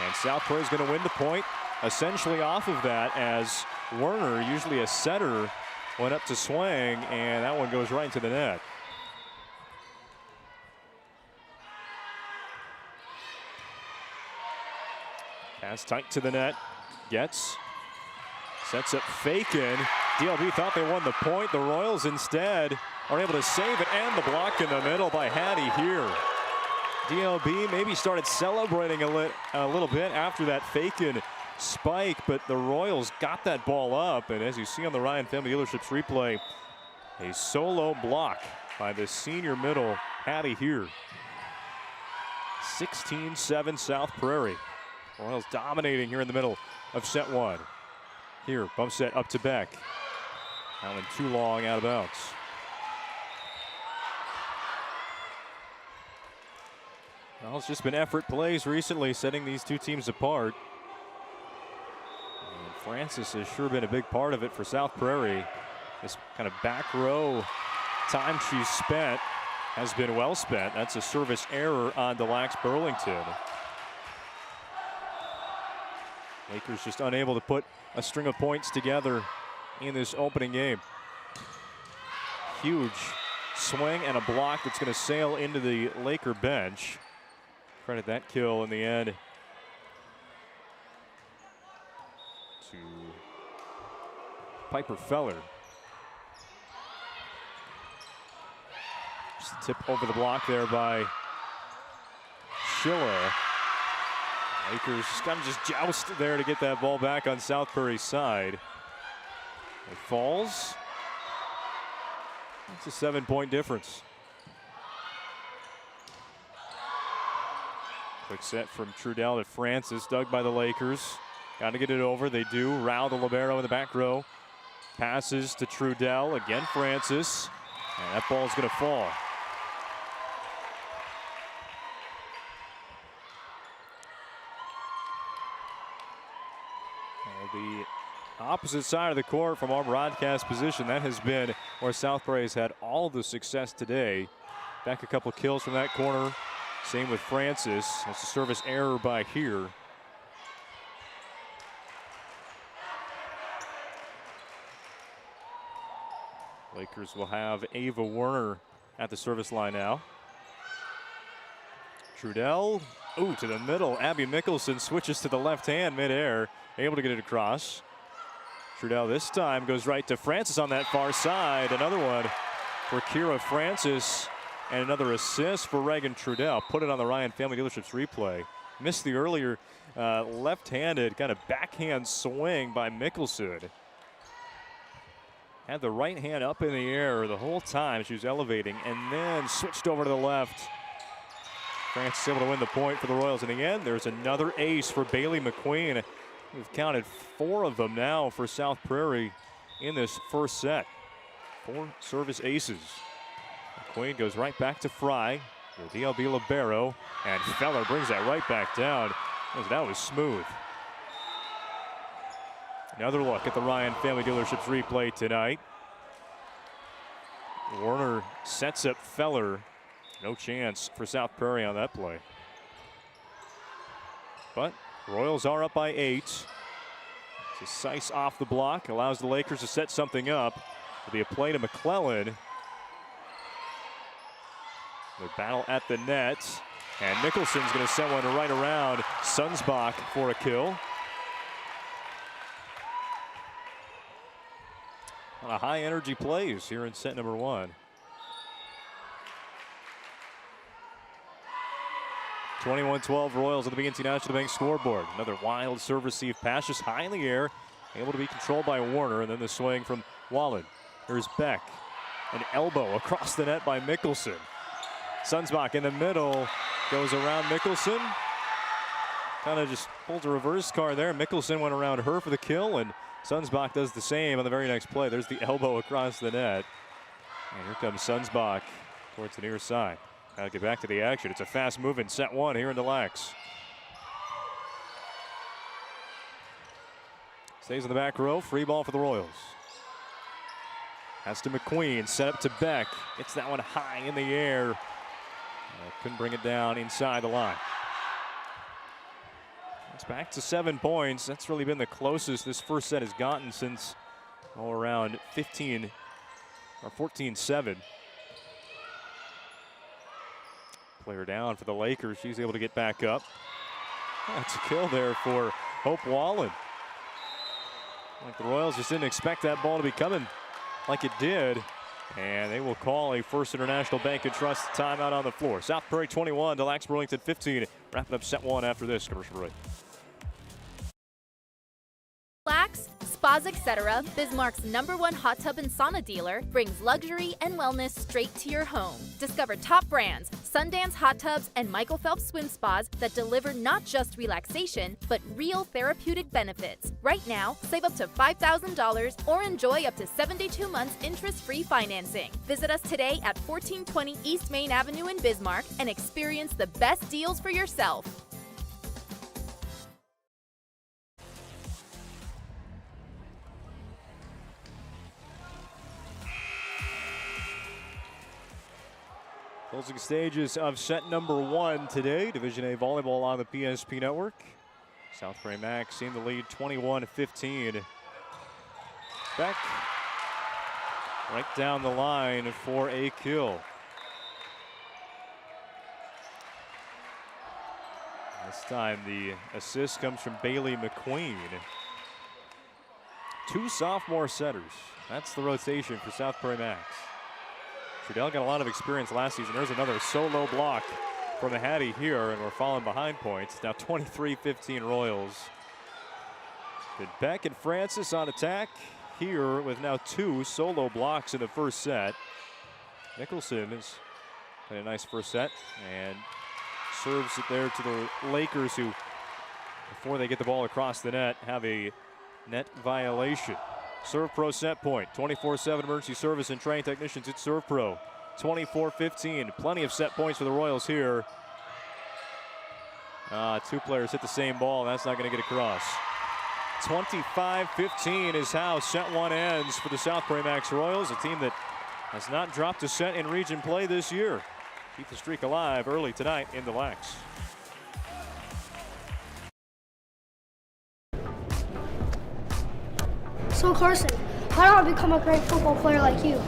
And South Prairie is going to win the point essentially off of that, as Werner, usually a setter, went up to swing, and that one goes right into the net. Pass tight to the net. Getz sets up Fakin. DLB thought they won the point. The Royals instead are able to save it, and the block in the middle by Hattie here. DLB maybe started celebrating a little bit after that Fakin spike, but the Royals got that ball up, and as you see on the Ryan Family Dealerships replay, a solo block by the senior middle, Hattie here. 16-7 South Prairie. Royals dominating here in the middle of set one. Here, bump set up to Beck. That one too long, out of bounds. Well, it's just been effort plays recently setting these two teams apart. And Francis has sure been a big part of it for South Prairie. This kind of back row time she's spent has been well spent. That's a service error on Des Lacs Burlington. Lakers just unable to put a string of points together in this opening game. Huge swing and a block that's going to sail into the Laker bench. Credit that kill in the end to Piper Feller. Just a tip over the block there by Schiller. Lakers kind of just joust there to get that ball back on South Prairie's side. It falls. It's a 7-point difference. Quick set from Trudell to Francis, dug by the Lakers. Got to get it over. They do. Rao, the libero in the back row. Passes to Trudell. Again, Francis. And that ball is going to fall. The opposite side of the court from our broadcast position, that has been where South Prairie has had all the success today. Back a couple kills from that corner. Same with Francis. That's a service error by here. Lakers will have Ava Werner at the service line now. Trudell, ooh, to the middle. Abby Mickelson switches to the left hand midair, able to get it across. Trudell this time goes right to Francis on that far side. Another one for Kira Francis, and another assist for Reagan Trudell. Put it on the Ryan Family Dealerships replay. Missed the earlier left-handed kind of backhand swing by Mickelson. Had the right hand up in the air the whole time she was elevating, and then switched over to the left. Francis able to win the point for the Royals. In the end, there's another ace for Bailey McQueen. We've counted 4 of them now for South Prairie in this first set. 4 service aces. McQueen goes right back to Fry. The DLB libero, and Feller brings that right back down. That was smooth. Another look at the Ryan Family Dealerships replay tonight. Werner sets up Feller. No chance for South Prairie on that play. But Royals are up by 8. So Seiss off the block allows the Lakers to set something up. It'll be a play to McClellan. The battle at the net. And Mickelson's going to send one right around Sunsbach for a kill. A lot of high energy plays here in set number 1. 21-12 Royals at the BNC National Bank scoreboard. Another wild serve receive pass just high in the air, able to be controlled by Warner, and then the swing from Wallen. Here's Beck. An elbow across the net by Mickelson. Sunsbach in the middle, goes around Mickelson. Kind of just pulls a reverse card there. Mickelson went around her for the kill, and Sunsbach does the same on the very next play. There's the elbow across the net. And here comes Sunsbach towards the near side. Now get back to the action. It's a fast move in set 1 here in Des Lacs. Stays in the back row. Free ball for the Royals. Has to McQueen. Set up to Beck. Gets that one high in the air. Couldn't bring it down inside the line. It's back to 7 points. That's really been the closest this first set has gotten since around 15 or 14-7. Player down for the Lakers. She's able to get back up. That's a kill there for Hope Wallen. Like the Royals just didn't expect that ball to be coming like it did. And they will call a First International Bank and Trust timeout on the floor. South Prairie 21, Des Lacs Burlington 15. Wrapping up set 1 after this commercial break. Relax, Spas Etc., Bismarck's #1 hot tub and sauna dealer, brings luxury and wellness straight to your home. Discover top brands, Sundance hot tubs and Michael Phelps swim spas that deliver not just relaxation, but real therapeutic benefits. Right now, save up to $5,000 or enjoy up to 72 months interest-free financing. Visit us today at 1420 East Main Avenue in Bismarck and experience the best deals for yourself. Closing stages of set number 1 today. Division A volleyball on the PSP network. South Prairie-Max in the lead 21-15. Beck right down the line for a kill. This time the assist comes from Bailey McQueen. 2 sophomore setters. That's the rotation for South Prairie-Max. Trudell got a lot of experience last season. There's another solo block from the Hattie here, and we're falling behind points. Now 23-15 Royals. Good Beck and Francis on attack here with now 2 solo blocks in the first set. Nicholson has played a nice first set and serves it there to the Lakers, who, before they get the ball across the net, have a net violation. Serve Pro set point. 24/7 emergency service and trained technicians. It's Serve Pro. 24-15. Plenty of set points for the Royals here. 2 players hit the same ball. That's not going to get across. 25-15 is how set 1 ends for the South Prairie-Max Royals, a team that has not dropped a set in region play this year. Keep the streak alive early tonight in the Lax. So Carson, how do I become a great football player like you?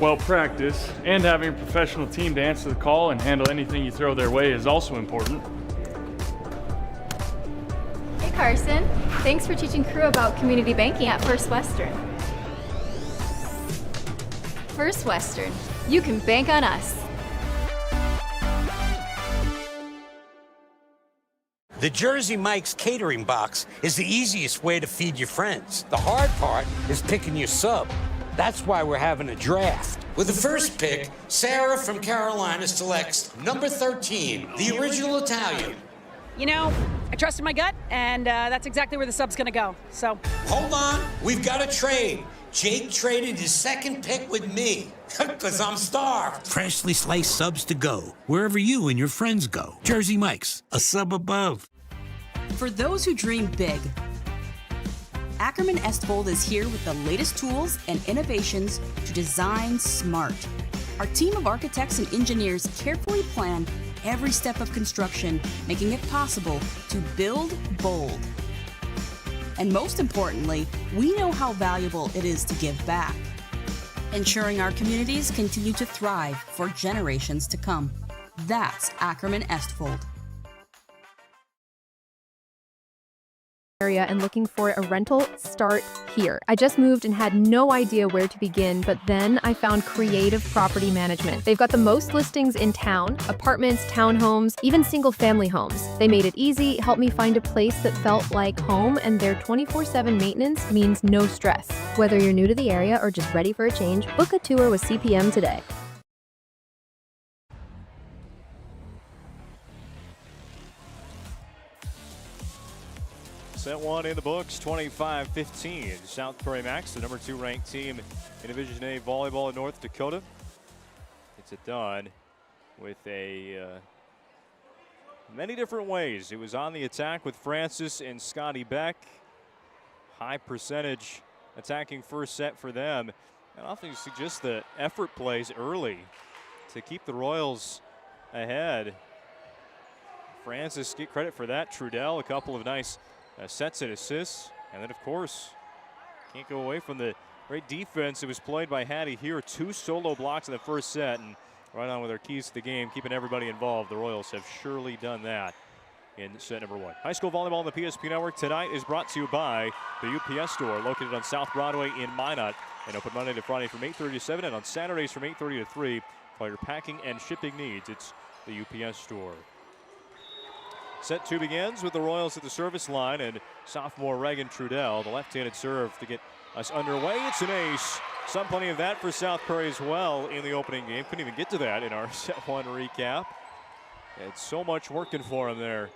Well, practice and having a professional team to answer the call and handle anything you throw their way is also important. Hey Carson, thanks for teaching crew about community banking at First Western. First Western, you can bank on us. The Jersey Mike's catering box is the easiest way to feed your friends. The hard part is picking your sub. That's why we're having a draft. With the first pick, Sarah from Carolina selects number 13, the original Italian. You know, I trusted my gut, and that's exactly where the sub's gonna go, so. Hold on, we've got a trade. Jake traded his second pick with me, because I'm starved. Freshly sliced subs to go, wherever you and your friends go. Jersey Mike's, a sub above. For those who dream big, Ackerman Estvold is here with the latest tools and innovations to design smart. Our team of architects and engineers carefully plan every step of construction, making it possible to build bold. And most importantly, we know how valuable it is to give back, ensuring our communities continue to thrive for generations to come. That's Ackerman Estvold. Area and looking for a rental, start here. I just moved and had no idea where to begin, but then I found Creative Property Management. They've got the most listings in town, apartments, townhomes, even single-family homes. They made it easy, helped me find a place that felt like home, and their 24/7 maintenance means no stress. Whether you're new to the area or just ready for a change, book a tour with CPM today. Set 1 in the books, 25-15. South Prairie-Max, the number 2 ranked team in Division A volleyball in North Dakota. Gets it done with many different ways. It was on the attack with Francis and Scotty Beck. High percentage attacking first set for them. And often suggests the effort plays early to keep the Royals ahead. Francis, get credit for that. Trudell, a couple of nice sets and assists. And then, of course, can't go away from the great defense that was played by Hattie here. 2 solo blocks in the first set, and right on with our keys to the game, keeping everybody involved. The Royals have surely done that in set number 1. High school volleyball on the PSP Network tonight is brought to you by the UPS store, located on South Broadway in Minot, and open Monday to Friday from 8:30 to 7, and on Saturdays from 8:30 to 3 for your packing and shipping needs. It's the UPS store. Set 2 begins with the Royals at the service line and sophomore Reagan Trudell, the left-handed serve to get us underway. It's an ace. Some plenty of that for South Prairie as well in the opening game. Couldn't even get to that in our set 1 recap. Had so much working for him there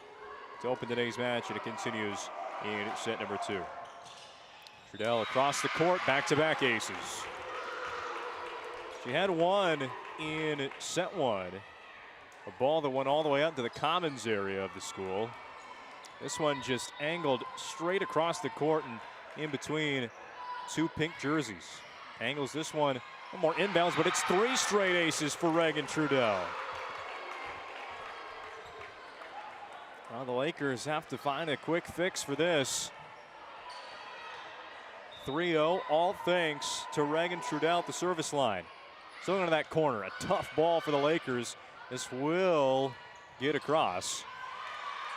to open today's match, and it continues in set number 2. Trudell across the court, back-to-back aces. She had one in set 1. A ball that went all the way out to the commons area of the school. This one just angled straight across the court and in between 2 pink jerseys. Angles this one more inbounds, but it's 3 straight aces for Reagan Trudell. Well, the Lakers have to find a quick fix for this. 3-0, all thanks to Reagan Trudell at the service line. Still into that corner, a tough ball for the Lakers. This will get across.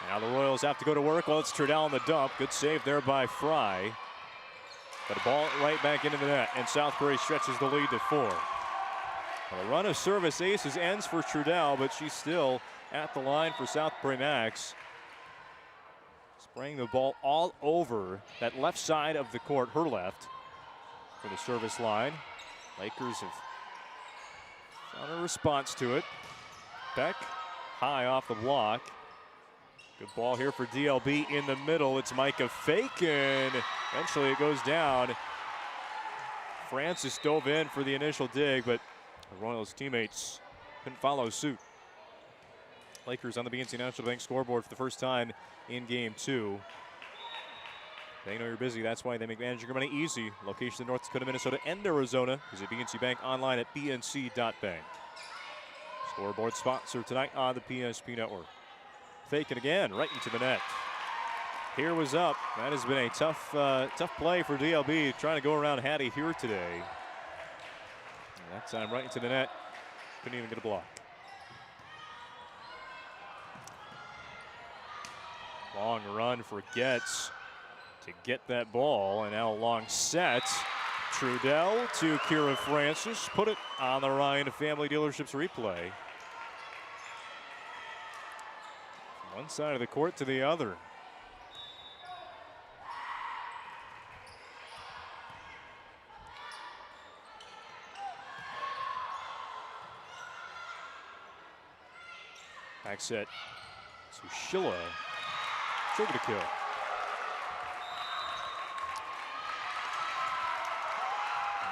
Now the Royals have to go to work. Well, it's Trudell on the dump. Good save there by Fry. But a ball right back into the net, and South Prairie stretches the lead to 4. Well, the run of service aces ends for Trudell, but she's still at the line for South Prairie-Max. Spraying the ball all over that left side of the court, her left, for the service line. Lakers have found a response to it. Beck high off the block. Good ball here for DLB in the middle. It's Micah faking. Eventually it goes down. Francis dove in for the initial dig, but the Royals teammates couldn't follow suit. Lakers on the BNC National Bank scoreboard for the first time in game 2. They know you're busy. That's why they make managing your money easy. Location in North Dakota, Minnesota, and Arizona. Visit BNC Bank online at bnc.bank. Scoreboard sponsor tonight on the PSP Network. Faking again, right into the net. Here was up. That has been a tough play for DLB, trying to go around Hattie here today. And that time right into the net. Couldn't even get a block. Long run for Getz to get that ball, and now a long set. Trudell to Kira Francis. Put it on the Ryan Family Dealerships replay. One side of the court to the other. Back set to Schilla. Trigger to kill.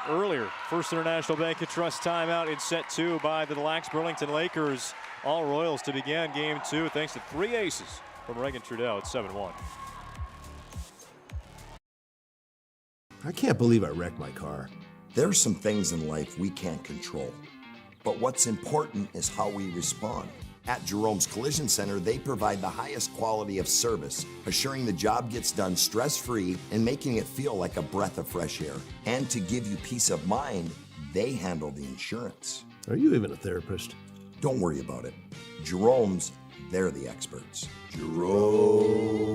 Earlier, First International Bank and Trust timeout in set 2 by the Lax Burlington Lakers. All Royals to begin game 2 thanks to 3 aces from Reagan Trudell at 7-1. I can't believe I wrecked my car. There are some things in life we can't control, but what's important is how we respond. At Jerome's Collision Center, they provide the highest quality of service, assuring the job gets done stress-free and making it feel like a breath of fresh air. And to give you peace of mind, they handle the insurance. Are you even a therapist? Don't worry about it. Jerome's, they're the experts. Jerome's.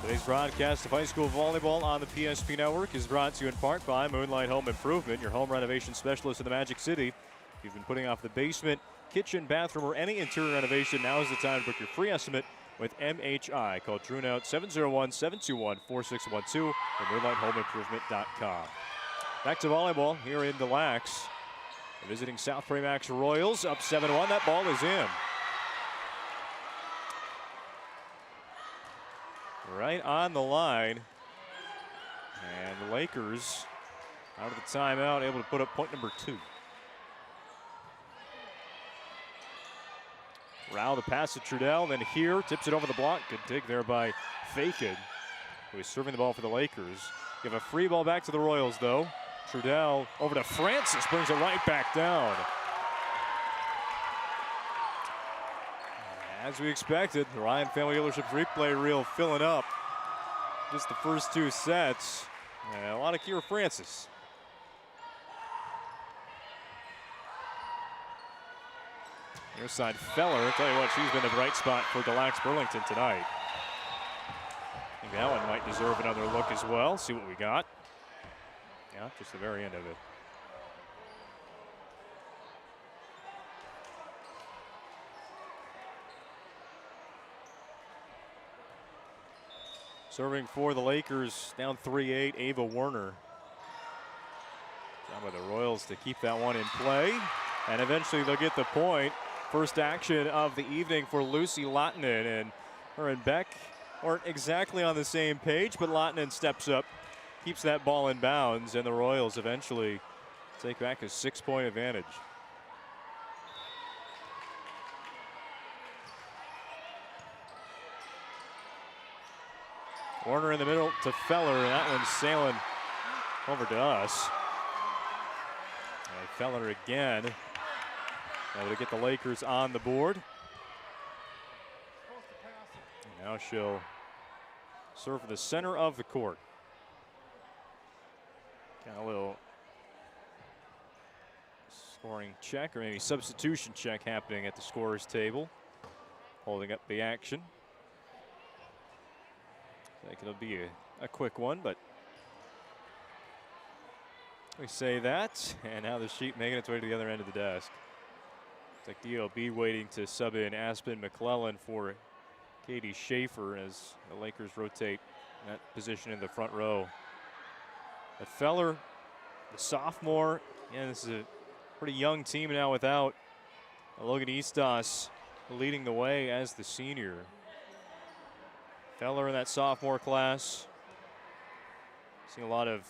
Today's broadcast of high school volleyball on the PSP Network is brought to you in part by Moonlight Home Improvement, your home renovation specialist in the Magic City. If you've been putting off the basement, kitchen, bathroom, or any interior renovation, now is the time to book your free estimate with MHI. Call Drew now at 701-721-4612 or MoonlightHomeImprovement.com. Back to volleyball here in the Lax. Visiting South Prairie-Max Royals, up 7-1. That ball is in. Right on the line. And the Lakers, out of the timeout, able to put up point number 2. Rao the pass to Trudell, then here, tips it over the block. Good dig there by Fakin, who is serving the ball for the Lakers. Give a free ball back to the Royals, though. Trudell over to Francis, brings it right back down. As we expected, the Ryan Family Dealerships replay reel filling up. Just the first 2 sets. And a lot of Kira Francis. Near side Feller. I'll tell you what, she's been a bright spot for Lax Burlington tonight. I think that one might deserve another look as well. See what we got. Yeah, just the very end of it. Serving for the Lakers, down 3-8, Ava Werner. Down by the Royals to keep that one in play. And eventually they'll get the point. First action of the evening for Lucy Lottinen. And her and Beck weren't exactly on the same page, but Lottinen steps up, keeps that ball in bounds, and the Royals eventually take back a 6-point advantage. Warner in the middle to Feller, and that one's sailing over to us. And Feller again. Able to get the Lakers on the board. Now she'll serve for the center of the court. Got a little scoring check or maybe substitution check happening at the scorer's table. Holding up the action. I think it'll be a quick one, but we say that, and now the sheet making its way to the other end of the desk. It's like DLB waiting to sub in Aspen McClellan for Katie Schaefer as the Lakers rotate that position in the front row. But Feller, the sophomore, this is a pretty young team now without Logan Eastos leading the way as the senior. Feller in that sophomore class. Seeing a lot of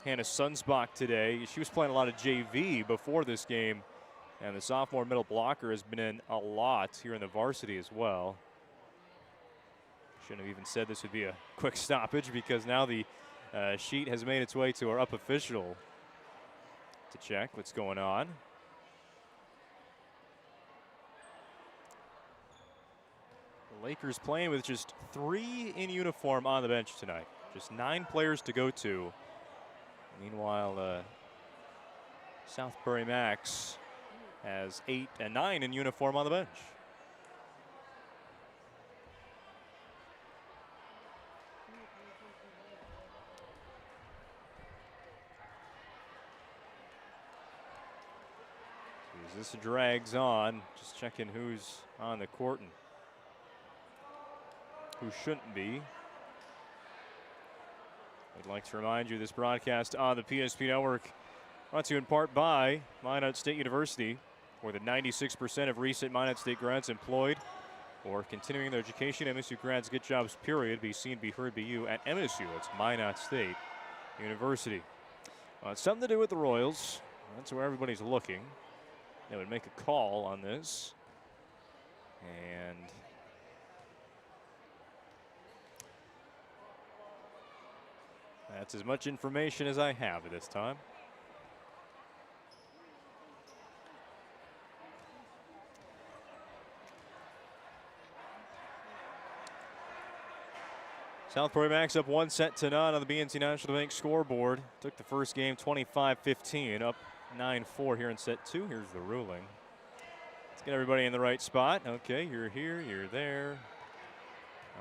Hannah Sunsbach today. She was playing a lot of JV before this game, and the sophomore middle blocker has been in a lot here in the varsity as well. Shouldn't have even said this would be a quick stoppage because now the sheet has made its way to our up official to check what's going on. The Lakers playing with just 3 in uniform on the bench tonight. Just 9 players to go to. Meanwhile, South Prairie-Max has 8 and 9 in uniform on the bench. As this drags on, just checking who's on the court and who shouldn't be. I'd like to remind you this broadcast on the PSP Network brought to you in part by Minot State University. More than 96% of recent Minot State grads employed or continuing their education. MSU grads get jobs, period. Be seen, be heard, be you at MSU. It's Minot State University. It's something to do with the Royals. That's where everybody's looking. They would make a call on this. And that's as much information as I have at this time. South Prairie-Max up 1-0 on the BNC National Bank scoreboard. Took the first game 25-15, up 9-4 here in set 2. Here's the ruling. Let's get everybody in the right spot. Okay, you're here, you're there.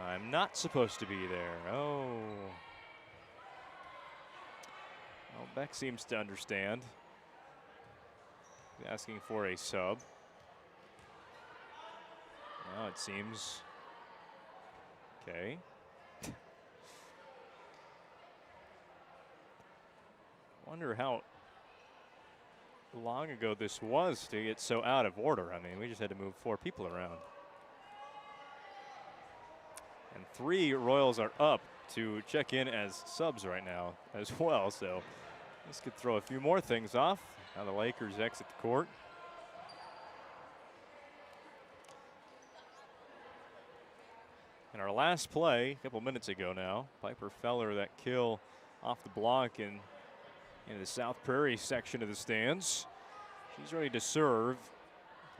I'm not supposed to be there. Oh. Well, Beck seems to understand. He's asking for a sub. Now it seems. Okay. Wonder how long ago this was to get so out of order. I mean, we just had to move 4 people around. And 3 Royals are up to check in as subs right now as well. So this could throw a few more things off. Now the Lakers exit the court. In our last play, a couple minutes ago now, Piper Feller, that kill off the block and in the South Prairie section of the stands. She's ready to serve.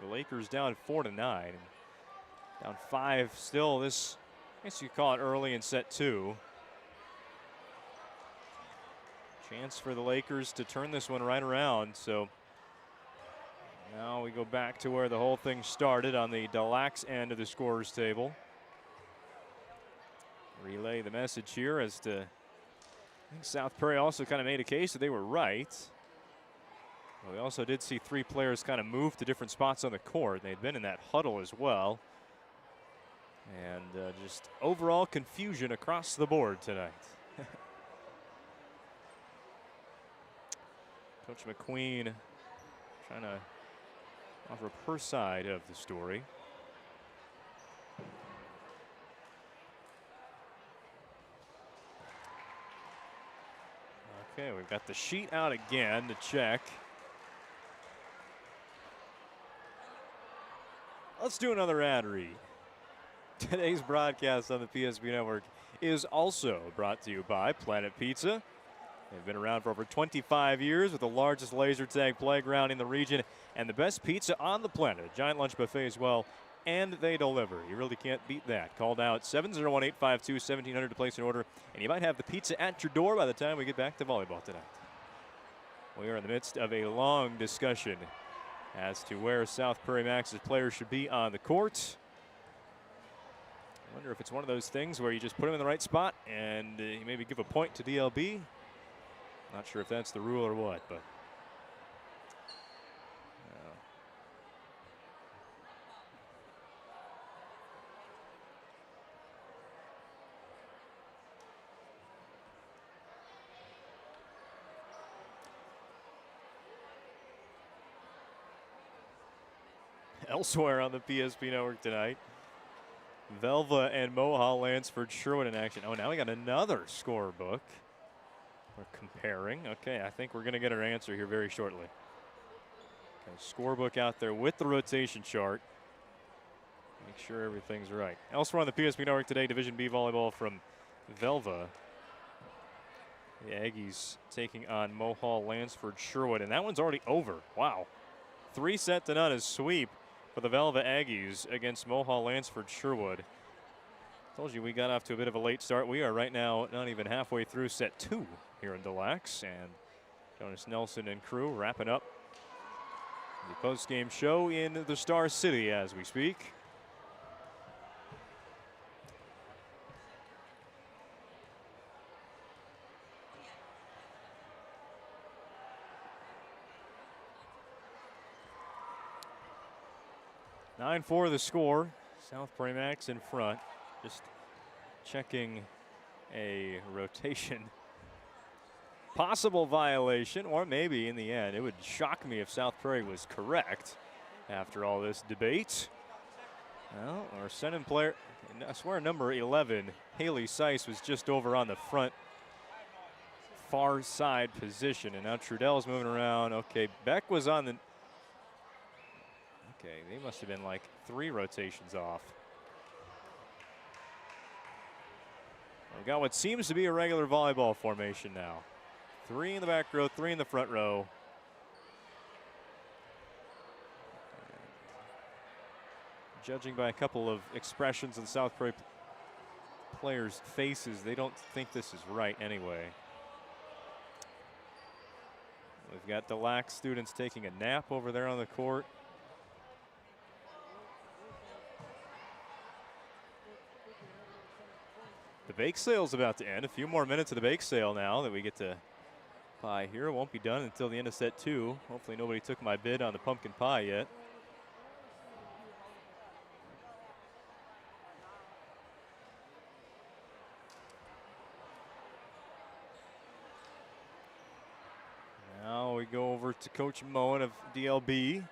The Lakers down 4-9. Down 5 still. This, I guess you call it early in set 2. Chance for the Lakers to turn this one right around. So now we go back to where the whole thing started on the Delax end of the scorer's table. Relay the message here as to, I think South Prairie also kind of made a case that they were right. Well, we also did see 3 players kind of move to different spots on the court. They'd been in that huddle as well. And just overall confusion across the board tonight. Coach McQueen trying to offer up her side of the story. Okay, we've got the sheet out again to check. Let's do another ad read. Today's broadcast on the PSP Network is also brought to you by Planet Pizza. They've been around for over 25 years with the largest laser tag playground in the region and the best pizza on the planet. A giant lunch buffet as well, and they deliver. You really can't beat that. Call now at 701-852-1700 to place an order, and you might have the pizza at your door by the time we get back to volleyball tonight. We are in the midst of a long discussion as to where South Prairie-Max's players should be on the court. I wonder if it's one of those things where you just put them in the right spot and you maybe give a point to DLB. Not sure if that's the rule or what, but elsewhere on the PSP network tonight, Velva and Mohall Lansford Sherwood in action. Oh, now we got another scorebook. We're comparing. Okay, I think we're going to get our answer here very shortly. Okay, scorebook out there with the rotation chart. Make sure everything's right. Elsewhere on the PSP network today, Division B volleyball from Velva. The Aggies taking on Mohall Lansford Sherwood, and that one's already over. Wow. 3-0 is sweep for the Velva Aggies against Mohall Lansford Sherwood. Told you we got off to a bit of a late start. We are right now not even halfway through set 2 here in Des Lacs, and Jonas Nelson and crew wrapping up the post-game show in the Star City as we speak. (9-4) the score. South Prairie-Max in front. Just checking a rotation. Possible violation, or maybe in the end. It would shock me if South Prairie was correct after all this debate. Well, our sending player, I swear number 11, Haley Seiss, was just over on the front far side position, and now Trudell's moving around. Okay, Beck was on the, okay, they must have been like 3 rotations off. We've got what seems to be a regular volleyball formation now. 3 in the back row, 3 in the front row. Judging by a couple of expressions in South Prairie players' faces, they don't think this is right anyway. We've got Des Lacs students taking a nap over there on the court. The bake sale's about to end. A few more minutes of the bake sale now that we get to pie here. It won't be done until the end of set 2. Hopefully nobody took my bid on the pumpkin pie yet. Now we go over to Coach Moen of DLB.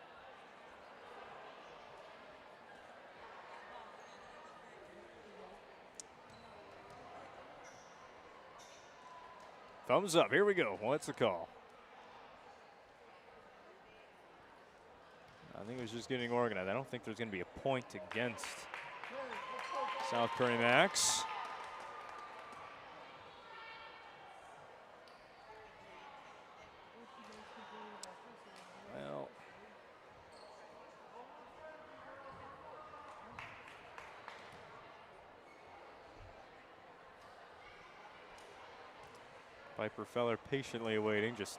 Thumbs up. Here we go. What's the call? I think it was just getting organized. I don't think there's going to be a point against South Prairie-Max. Well, Piper Feller patiently awaiting, just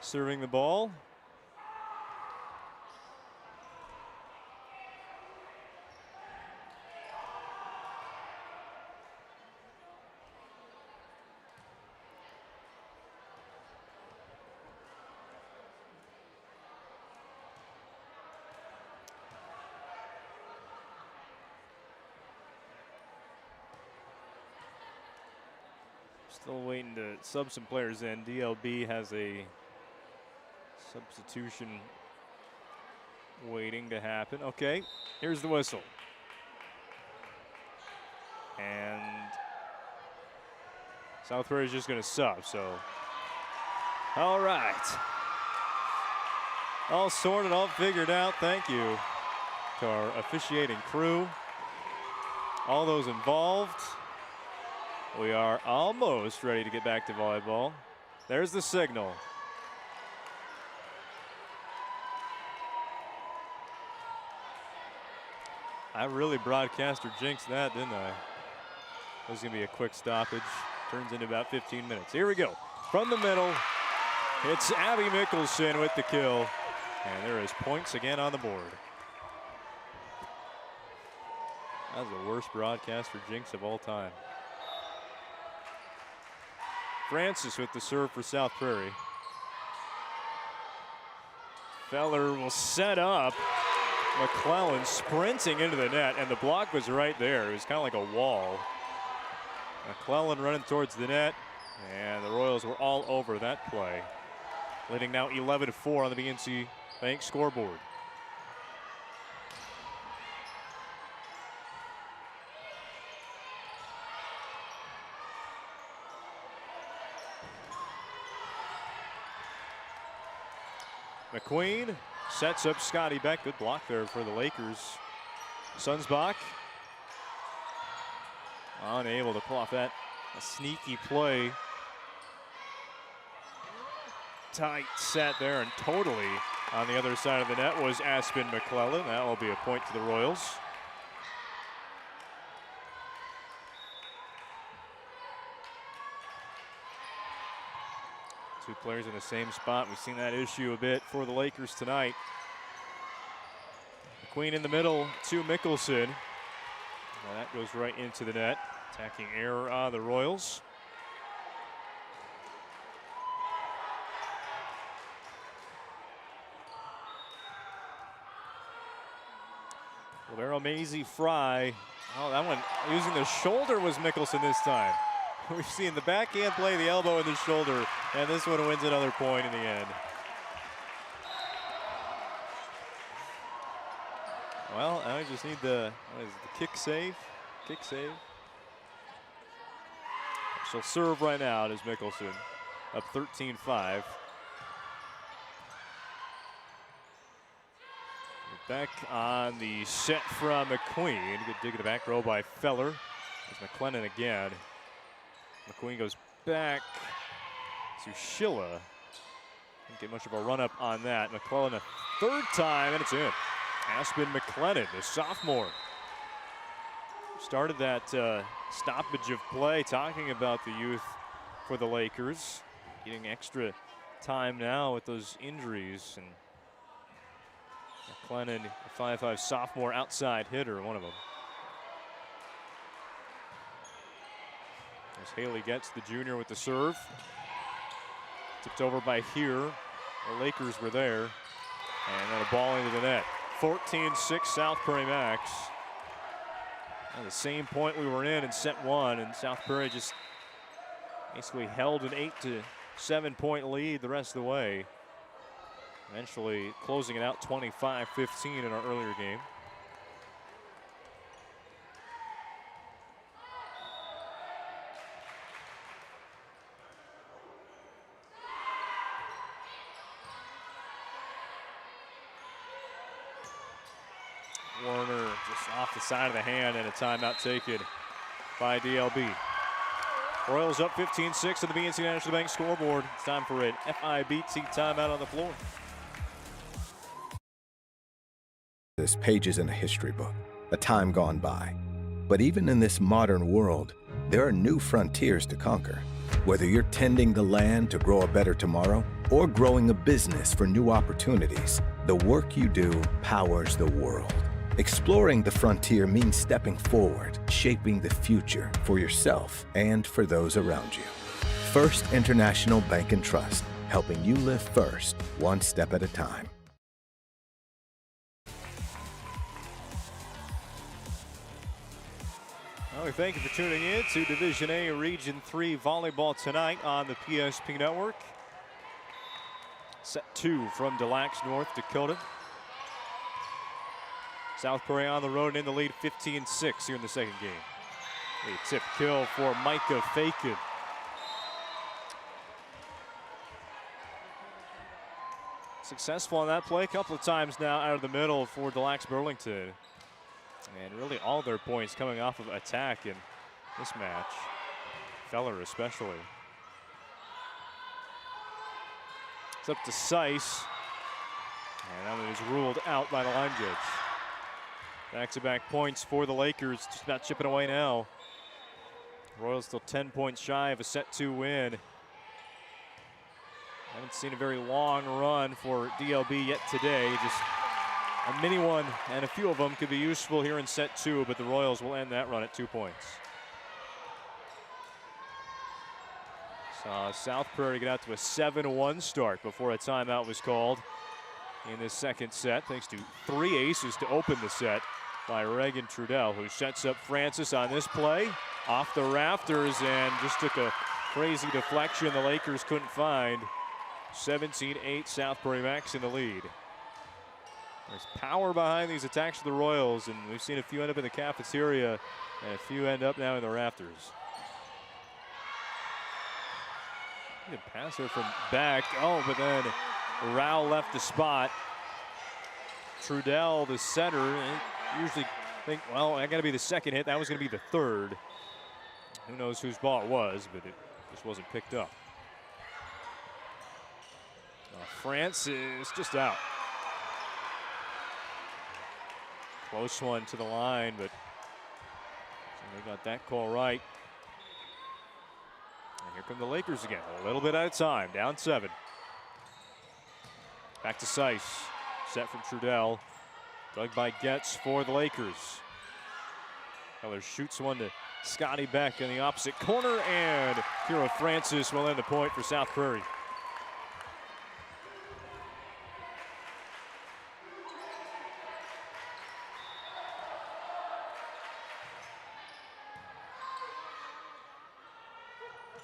serving the ball. Still waiting to sub some players in. DLB has a substitution waiting to happen. Okay, here's the whistle. And South Prairie is just going to sub, so. All right. All sorted, all figured out. Thank you to our officiating crew, all those involved. We are almost ready to get back to volleyball. There's the signal. I really broadcast or jinxed that, didn't I? It was going to be a quick stoppage. Turns into about 15 minutes. Here we go. From the middle, it's Abby Mickelson with the kill. And there is points again on the board. That was the worst broadcast for jinx of all time. Francis with the serve for South Prairie. Feller will set up. McClellan sprinting into the net, and the block was right there. It was kind of like a wall. McClellan running towards the net, and the Royals were all over that play. Leading now 11-4 on the BNC Bank scoreboard. McQueen sets up Scotty Beck. Good block there for the Lakers. Sunsbach unable to pull off that sneaky play. Tight set there, and totally on the other side of the net was Aspen McClellan. That will be a point to the Royals. Two players in the same spot. We've seen that issue a bit for the Lakers tonight. McQueen in the middle to Mickelson. Now that goes right into the net. Attacking error on the Royals. Lavero Mazie Fry. Oh, that one using the shoulder was Mickelson this time. We've seen the backhand play, the elbow and the shoulder, and this one wins another point in the end. Well, now we just need the kick save. Kick save. She'll serve right now as Mickelson up 13-5. Back on the set from McQueen. Good dig in the back row by Feller. There's McClellan again. McQueen goes back to Schilla. Didn't get much of a run up on that. McClellan a third time, and it's in. Aspen McClellan, the sophomore. Started that stoppage of play talking about the youth for the Lakers. Getting extra time now with those injuries. And McClellan, a 5'5" sophomore outside hitter, one of them. As Haley gets the junior with the serve. Tipped over by here. The Lakers were there. And then a ball into the net. 14-6 South Prairie-Max. The same point we were in set one, and South Prairie just basically held an 8-7 point lead the rest of the way. Eventually closing it out 25-15 in our earlier game. Warner just off the side of the hand, and a timeout taken by DLB. Royals up 15-6 on the BNC National Bank scoreboard. It's time for an FIBT timeout on the floor. There's pages in a history book, a time gone by. But even in this modern world, there are new frontiers to conquer. Whether you're tending the land to grow a better tomorrow or growing a business for new opportunities, the work you do powers the world. Exploring the frontier means stepping forward, shaping the future for yourself and for those around you. First International Bank and Trust, helping you live first, one step at a time. Well, we thank you for tuning in to Division A Region 3 Volleyball tonight on the PSP Network. Set 2 from Des Lacs, North Dakota. South Prairie on the road and in the lead 15-6 here in the second game. A tip kill for Micah Fakin. Successful on that play a couple of times now out of the middle for Des Lacs Burlington. And really all their points coming off of attack in this match. Feller especially. It's up to Seiss. And that one is ruled out by the line judge. Back-to-back points for the Lakers. Just about chipping away now. Royals still 10 points shy of a set 2 win. Haven't seen a very long run for DLB yet today. Just a mini one, and a few of them could be useful here in set 2, but the Royals will end that run at 2 points. Saw South Prairie get out to a 7-1 start before a timeout was called in this second set, thanks to 3 aces to open the set by Reagan Trudell, who sets up Francis on this play. Off the rafters and just took a crazy deflection the Lakers couldn't find. 17-8, South Prairie-Max in the lead. There's power behind these attacks of the Royals, and we've seen a few end up in the cafeteria and a few end up now in the rafters. Good pass there from Beck. Oh, but then Rao left the spot. Trudell, the center, usually think, well, I got to be the second hit. That was going to be the third. Who knows whose ball it was, but it just wasn't picked up. Francis just out. Close one to the line, but they got that call right. And here come the Lakers again, a little bit at a time, down 7. Back to Seiss, set from Trudell. Dug by Getz for the Lakers. Keller shoots one to Scotty Beck in the opposite corner, and Kira Francis will end the point for South Prairie.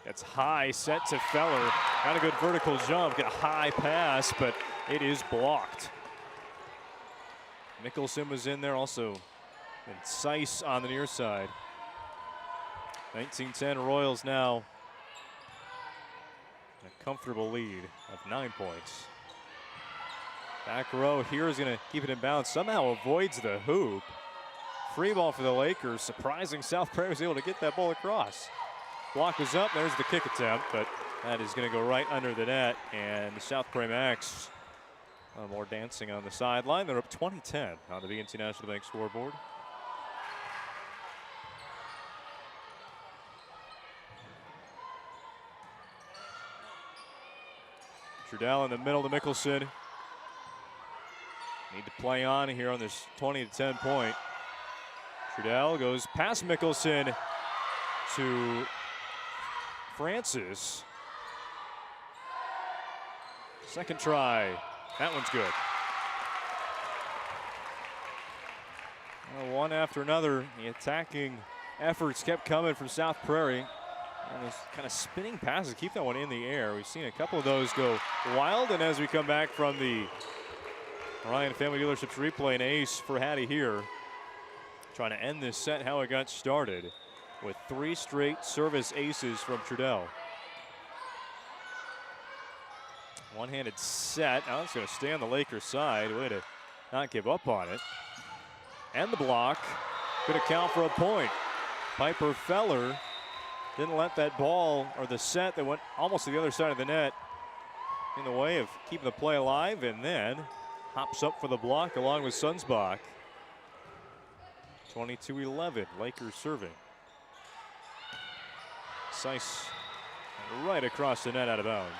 That's high, set to Feller. Got a good vertical jump, get a high pass, but it is blocked. Mickelson was in there also, and Seiss on the near side. 19-10 Royals now. A comfortable lead of 9 points. Back row here is going to keep it in bounds. Somehow avoids the hoop. Free ball for the Lakers. Surprising South Prairie was able to get that ball across. Block was up. There's the kick attempt, but that is going to go right under the net. And the South Prairie-Max more dancing on the sideline. They're up 20-10 on the BNC National Bank scoreboard. Trudell in the middle to Mickelson. Need to play on here on this 20-10 point. Trudell goes past Mickelson to Francis. Second try. That one's good. Well, one after another, the attacking efforts kept coming from South Prairie. And those kind of spinning passes keep that one in the air. We've seen a couple of those go wild. And as we come back from the Ryan Family Dealerships replay, an ace for Hattie here. Trying to end this set how it got started with 3 straight service aces from Trudell. One-handed set. Now it's going to stay on the Lakers side. Way to not give up on it. And the block could account for a point. Piper Feller didn't let that ball or the set that went almost to the other side of the net in the way of keeping the play alive, and then hops up for the block along with Sunsbach. 22-11, Lakers serving. Seiss right across the net out of bounds.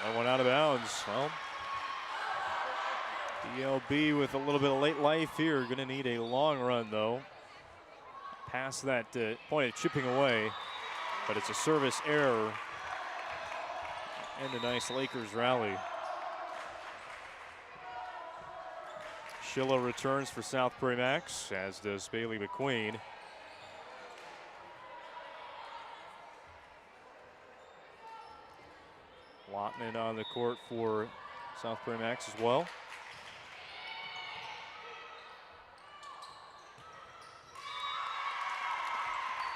That one out of bounds. Well, DLB with a little bit of late life here. Going to need a long run, though. Past that point of chipping away. But it's a service error. And a nice Lakers rally. Schiller returns for South Prairie-Max, as does Bailey McQueen. Lotman on the court for South Prairie-Max as well.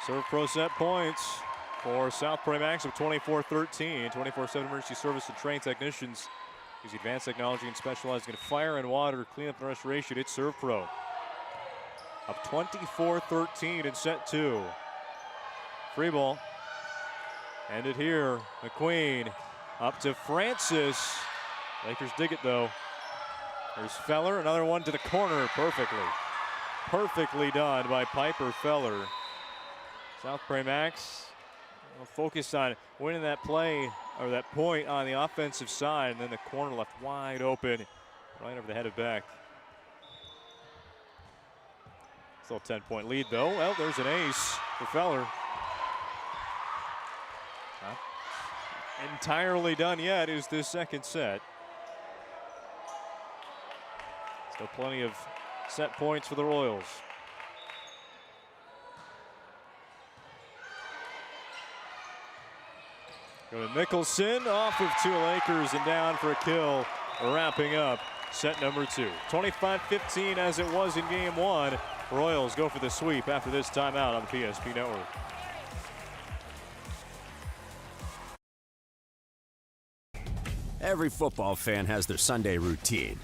Serve pro set points for South Prairie-Max of 24-13. 24/7 emergency service and trained technicians Using advanced technology and specializing in fire and water cleanup and restoration, it's Serve Pro. Up 24-13 in set 2. Free ball. Ended here. McQueen up to Francis. Lakers dig it though. There's Feller, another one to the corner perfectly. Perfectly done by Piper Feller. South Prairie-Max focused on winning that play, or that point on the offensive side, and then the corner left wide open, right over the head of Beck. Still a 10-point lead though. Well, there's an ace for Feller. Not entirely done yet is this second set. Still plenty of set points for the Royals. Go to Nicholson, off of 2 Lakers and down for a kill, wrapping up set number 2. 25-15 as it was in game 1. Royals go for the sweep after this timeout on the PSP Network. Every football fan has their Sunday routine.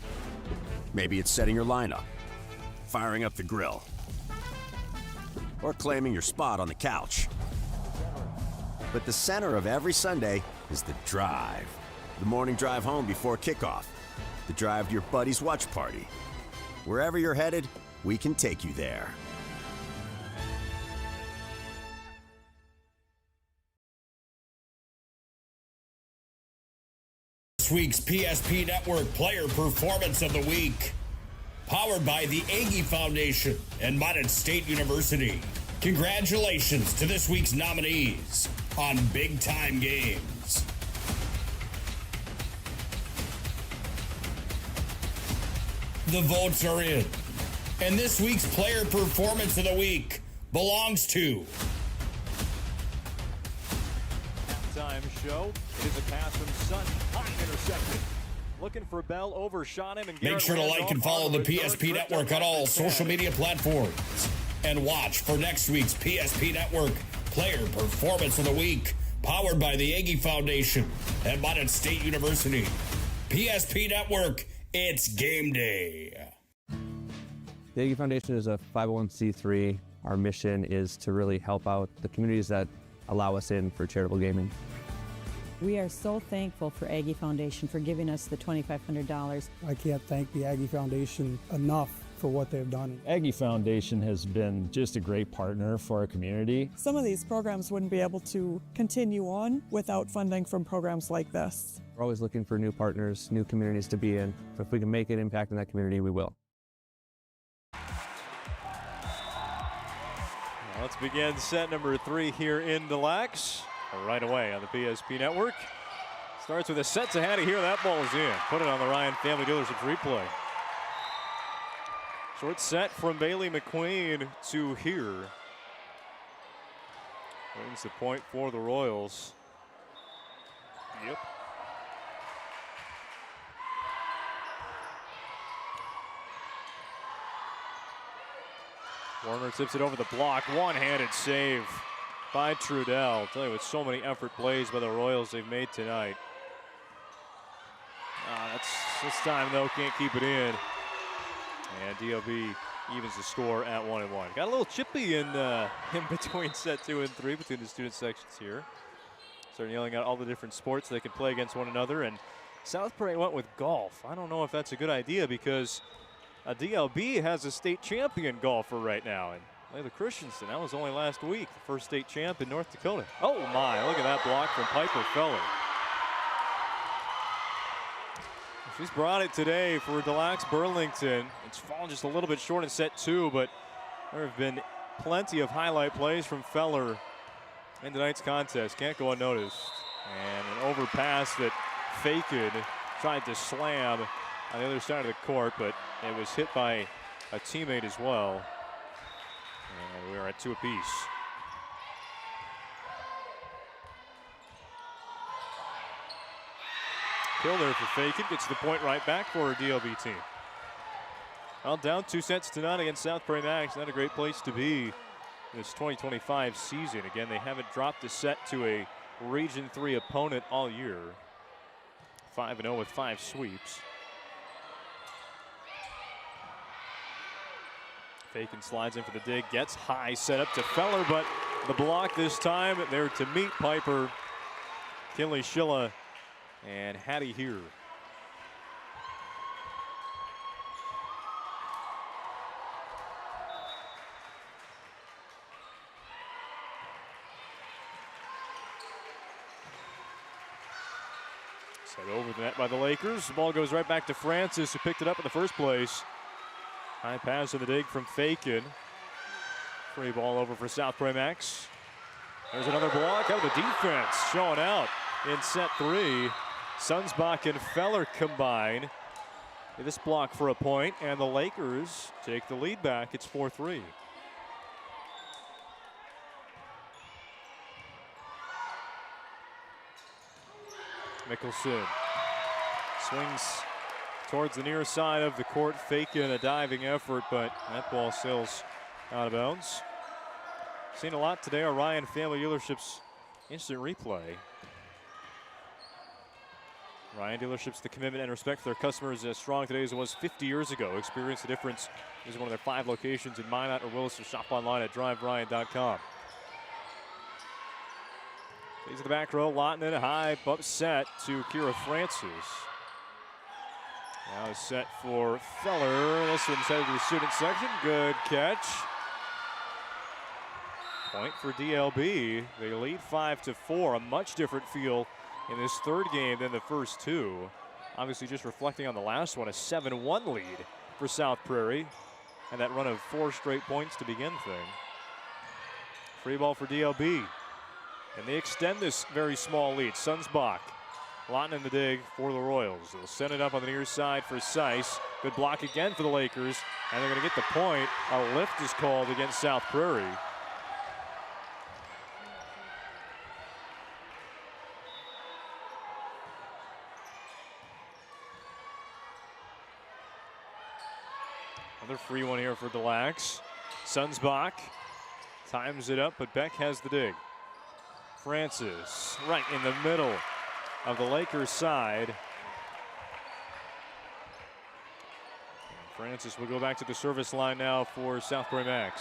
Maybe it's setting your lineup, firing up the grill, or claiming your spot on the couch. But the center of every Sunday is the drive. The morning drive home before kickoff. The drive to your buddy's watch party. Wherever you're headed, we can take you there. This week's PSP Network Player Performance of the Week, powered by the Aggie Foundation and Mountain State University. Congratulations to this week's nominees on Big Time Games. The votes are in, and this week's Player Performance of the Week belongs to... Halftime show. It is a pass from Sun, high intercepted. Looking for Bell, overshot him, and Make sure to like and follow the PSP Network on all social media platforms. And watch for next week's PSP Network Player Performance of the Week, powered by the Aggie Foundation and Mountain State University. PSP Network, it's game day. The Aggie Foundation is a 501c3. Our mission is to really help out the communities that allow us in for charitable gaming. We are so thankful for Aggie Foundation for giving us the $2,500. I can't thank the Aggie Foundation enough for what they've done. Aggie Foundation has been just a great partner for our community. Some of these programs wouldn't be able to continue on without funding from programs like this. We're always looking for new partners, new communities to be in. So if we can make an impact in that community, we will. Well, let's begin set number 3 here in Des Lacs. Right away on the PSP Network. Starts with a set to Hattie here. That ball is in. Put it on the Ryan Family Dealership replay. Short set from Bailey McQueen to here. Wins the point for the Royals. Yep. Warner tips it over the block. One-handed save by Trudell. I'll tell you, with so many effort plays by the Royals they've made tonight. This time, though, can't keep it in. And DLB evens the score at 1-1. Got a little chippy in between set 2 and 3 between the student sections here. Starting yelling out all the different sports they can play against one another. And South Prairie went with golf. I don't know if that's a good idea because DLB has a state champion golfer right now. And Layla Christensen, that was only last week, the first state champ in North Dakota. Oh my, look at that block from Piper Feller. She's brought it today for Des Lacs Burlington. It's fallen just a little bit short in set 2, but there have been plenty of highlight plays from Feller in tonight's contest. Can't go unnoticed. And an overpass that Fakin tried to slam on the other side of the court, but it was hit by a teammate as well. And we are at 2 apiece. Kill there for Fakin, gets the point right back for our DLB team. Well, down 2 sets to none against South Prairie-Max. Not a great place to be this 2025 season. Again, they haven't dropped a set to a Region 3 opponent all year. 5-0 with 5 sweeps. Fakin slides in for the dig, gets high, set up to Feller, but the block this time there to meet Piper, Kinley Schilla, and Hattie here. Set over the net by the Lakers. The ball goes right back to Francis, who picked it up in the first place. High pass to the dig from Fakin. Free ball over for South Prairie-Max. There's another block. Out of the defense showing out in set 3. Sunsbach and Feller combine. This block for a point, and the Lakers take the lead back. It's 4-3. Mickelson swings towards the near side of the court, faking a diving effort, but that ball sails out of bounds. Seen a lot today, Orion Family Dealerships instant replay. Orion Dealerships, the commitment and respect for their customers is as strong today as it was 50 years ago. Experience the difference. This is one of their 5 locations in Minot or Willis, or shop online at driveryan.com. He's in the back row, Lottinen, a high bump set to Kira Francis. Now set for Feller. This one's headed to the student section. Good catch. Point for DLB. They lead 5-4. A much different feel in this third game than the first 2. Obviously just reflecting on the last one, a 7-1 lead for South Prairie. And that run of 4 straight points to begin things. Free ball for DLB. And they extend this very small lead. Sunsbach, Lawton in the dig for the Royals. They'll send it up on the near side for Seiss. Good block again for the Lakers. And they're going to get the point. A lift is called against South Prairie. Another free one here for Delax. Sunsbach times it up, but Beck has the dig. Francis right in the middle of the Lakers side. And Francis will go back to the service line now for South Prairie-Max.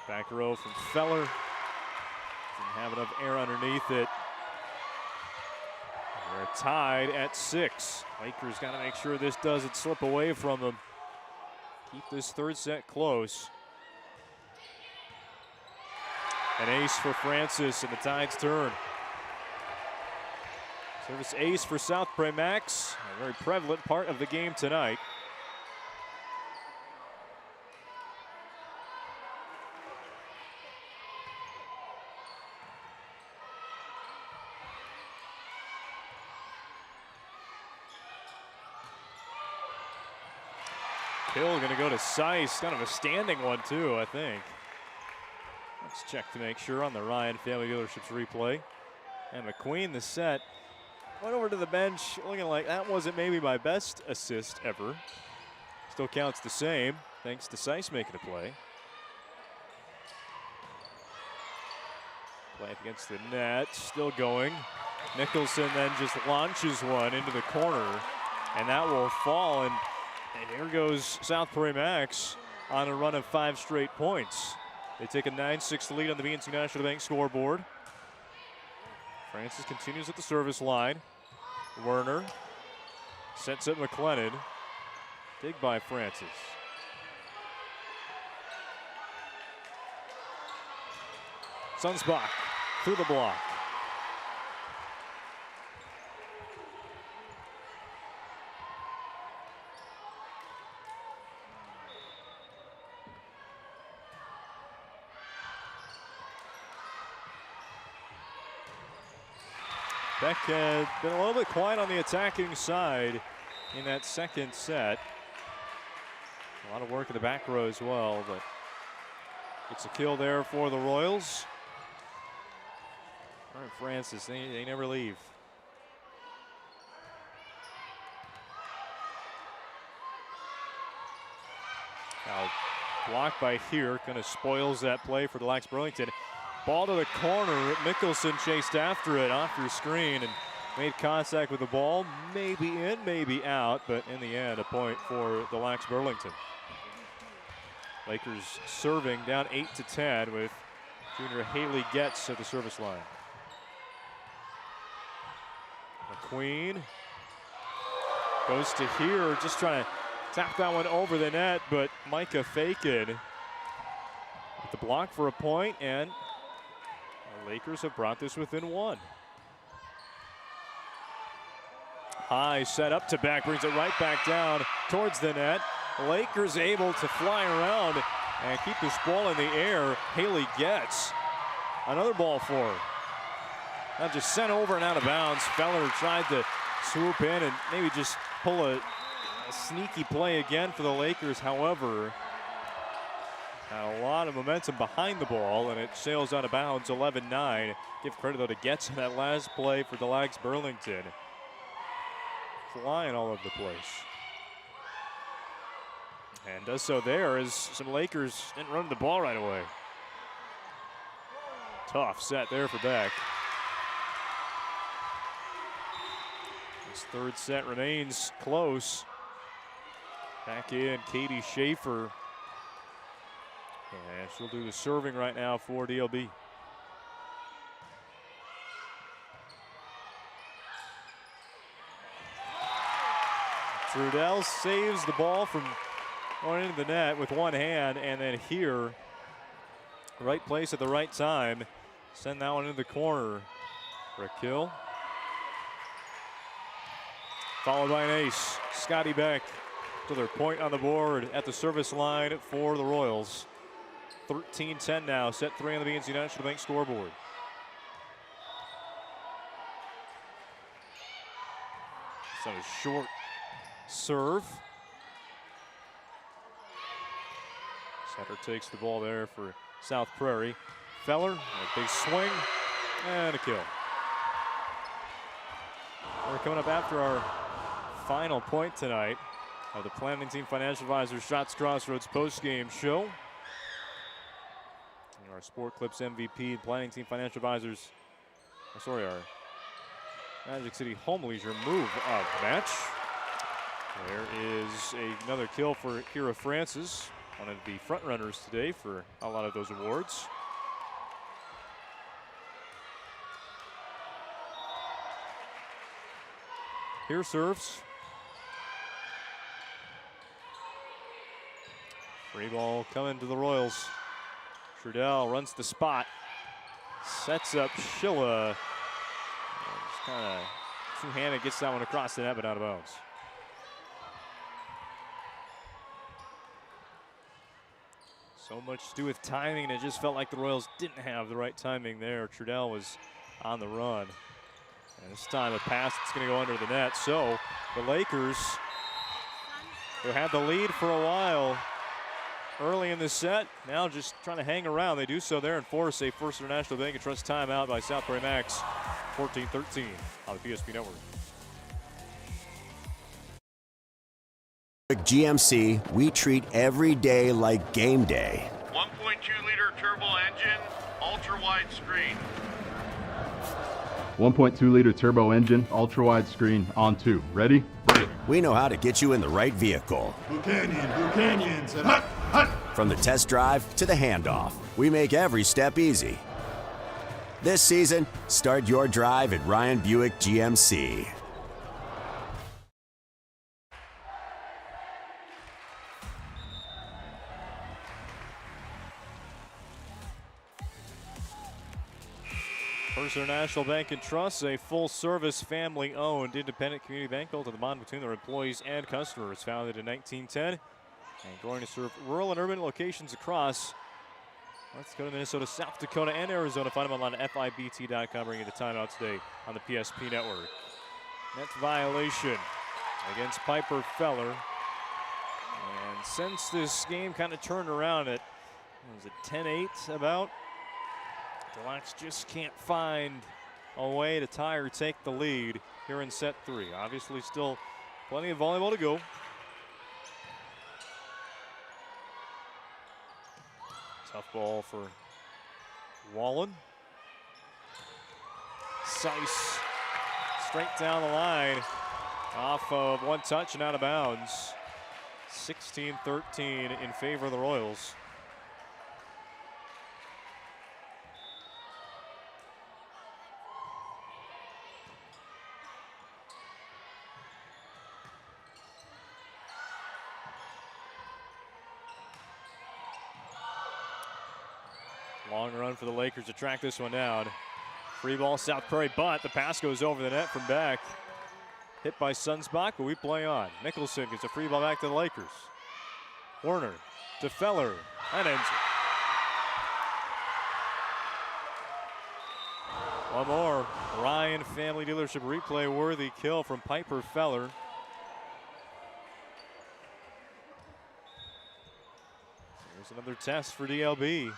Back row from Feller. Didn't have enough air underneath it. They're tied at 6. Lakers got to make sure this doesn't slip away from them. Keep this third set close. An ace for Francis, and the tides turn. Service ace for South Prairie-Max, a very prevalent part of the game tonight. Hill going to go to Seiss, kind of a standing one too, I think. Let's check to make sure on the Ryan Family Dealerships replay. And McQueen, the set, went over to the bench looking like that wasn't maybe my best assist ever. Still counts the same, thanks to Seiss making a play. Play up against the net, still going. Nicholson then just launches one into the corner, and that will fall. And here goes South Prairie-Max on a run of 5 straight points. They take a 9-6 lead on the BNC National Bank scoreboard. Francis continues at the service line. Werner sets up McLennan. Dig by Francis. Sunsbach through the block. Beck had been a little bit quiet on the attacking side in that second set. A lot of work in the back row as well, but it's a kill there for the Royals. All right, Francis, they never leave. Now, Blocked by here, kind of spoils that play for Lax Burlington. Ball to the corner. Mickelson chased after it, off your screen, and made contact with the ball. Maybe in, maybe out, but in the end, a point for the Lax Burlington. Lakers serving down 8-10 with junior Haley Getz at the service line. McQueen goes to here, just trying to tap that one over the net, but Micah Fakin with the block for a point, and the Lakers have brought this within one. High set up to back, brings it right back down towards the net. Lakers able to fly around and keep this ball in the air. Haley Getz, another ball for her. Now just sent over and out of bounds. Feller tried to swoop in and maybe just pull a sneaky play again for the Lakers. However, had a lot of momentum behind the ball, and it sails out of bounds, 11-9. Give credit, though, to Getz in that last play for the Lax Burlington. Flying all over the place. And does so there as some Lakers didn't run the ball right away. Tough set there for Beck. This third set remains close. Back in, Katie Schaefer. And she'll do the serving right now for DLB. Trudell saves the ball from going into the net with one hand, and then here, right place at the right time. Send that one into the corner for a kill. Followed by an ace. Scotty Beck to their point on the board at the service line for the Royals. 13-10 now, set 3 on the BNC National Bank scoreboard. So a short serve. Setter takes the ball there for South Prairie. Feller, a big swing, and a kill. We're coming up after our final point tonight of the Planning Team Financial Advisors Shots Crossroads post-game show. Our Sport Clips MVP, Planning Team Financial Advisors, our Magic City Home Leisure move of match. There is another kill for Kira Francis, one of the front runners today for a lot of those awards. Here serves. Free ball coming to the Royals. Trudell runs the spot, sets up Schilla. Just kind of two-handed, gets that one across the net, but out of bounds. So much to do with timing, and it just felt like the Royals didn't have the right timing there. Trudell was on the run. And this time a pass that's going to go under the net. So the Lakers, who had the lead for a while early in the set, now just trying to hang around. They do so there and force a First International Bank and Trust timeout by South Prairie-Max, 14-13 on the PSP Network. At GMC, we treat every day like game day. 1.2-liter turbo engine, ultra-wide screen. 1.2-liter turbo engine, ultra-wide screen, on 2. Ready? We know how to get you in the right vehicle. Blue Canyons, and hut, hut. From the test drive to the handoff, we make every step easy. This season, start your drive at Ryan Buick GMC. First International Bank and Trust, a full-service, family-owned, independent community bank built on the bond between their employees and customers. Founded in 1910 and growing to serve rural and urban locations across North Dakota, Minnesota, South Dakota, and Arizona. Find them online at FIBT.com. Bringing the timeout today on the PSP Network. Net violation against Piper Feller. And since this game kind of turned around at, what was it, 10-8 about? The Lax just can't find a way to tie or take the lead here in set 3. Obviously still plenty of volleyball to go. Tough ball for Wallen. Seiss straight down the line. Off of one touch and out of bounds. 16-13 in favor of the Royals. Long run for the Lakers to track this one down. Free ball, South Prairie, but the pass goes over the net from back. Hit by Sunsbach, but we play on. Nicholson gets a free ball back to the Lakers. Werner to Feller. That ends it. One more. Ryan Family Dealership replay worthy kill from Piper Feller. There's another test for DLB.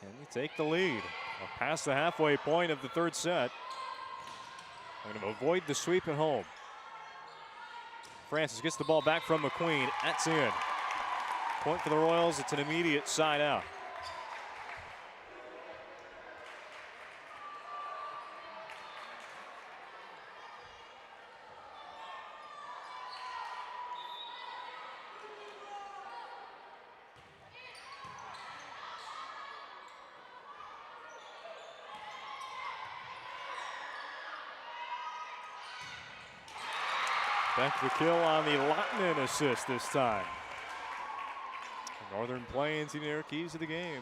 Can you take the lead? Past the halfway point of the third set. Going to avoid the sweep at home. Francis gets the ball back from McQueen. That's in. Point for the Royals. It's an immediate side out. Back to the kill on the Lottman assist this time. The Northern Plains in their keys to the game.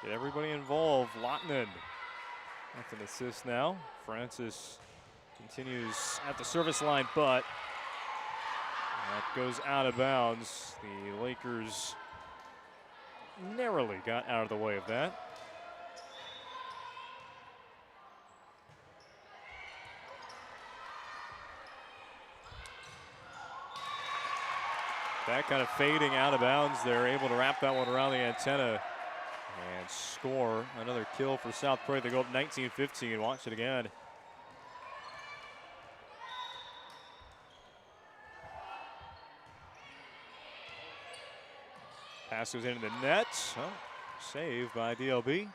Get everybody involved. Lottman with an assist now. Francis continues at the service line, but that goes out of bounds. The Lakers narrowly got out of the way of that. That kind of fading out of bounds. They're able to wrap that one around the antenna and score another kill for South Prairie. They go up 19-15. Watch it again. Pass goes into the net. Oh, save by DLB.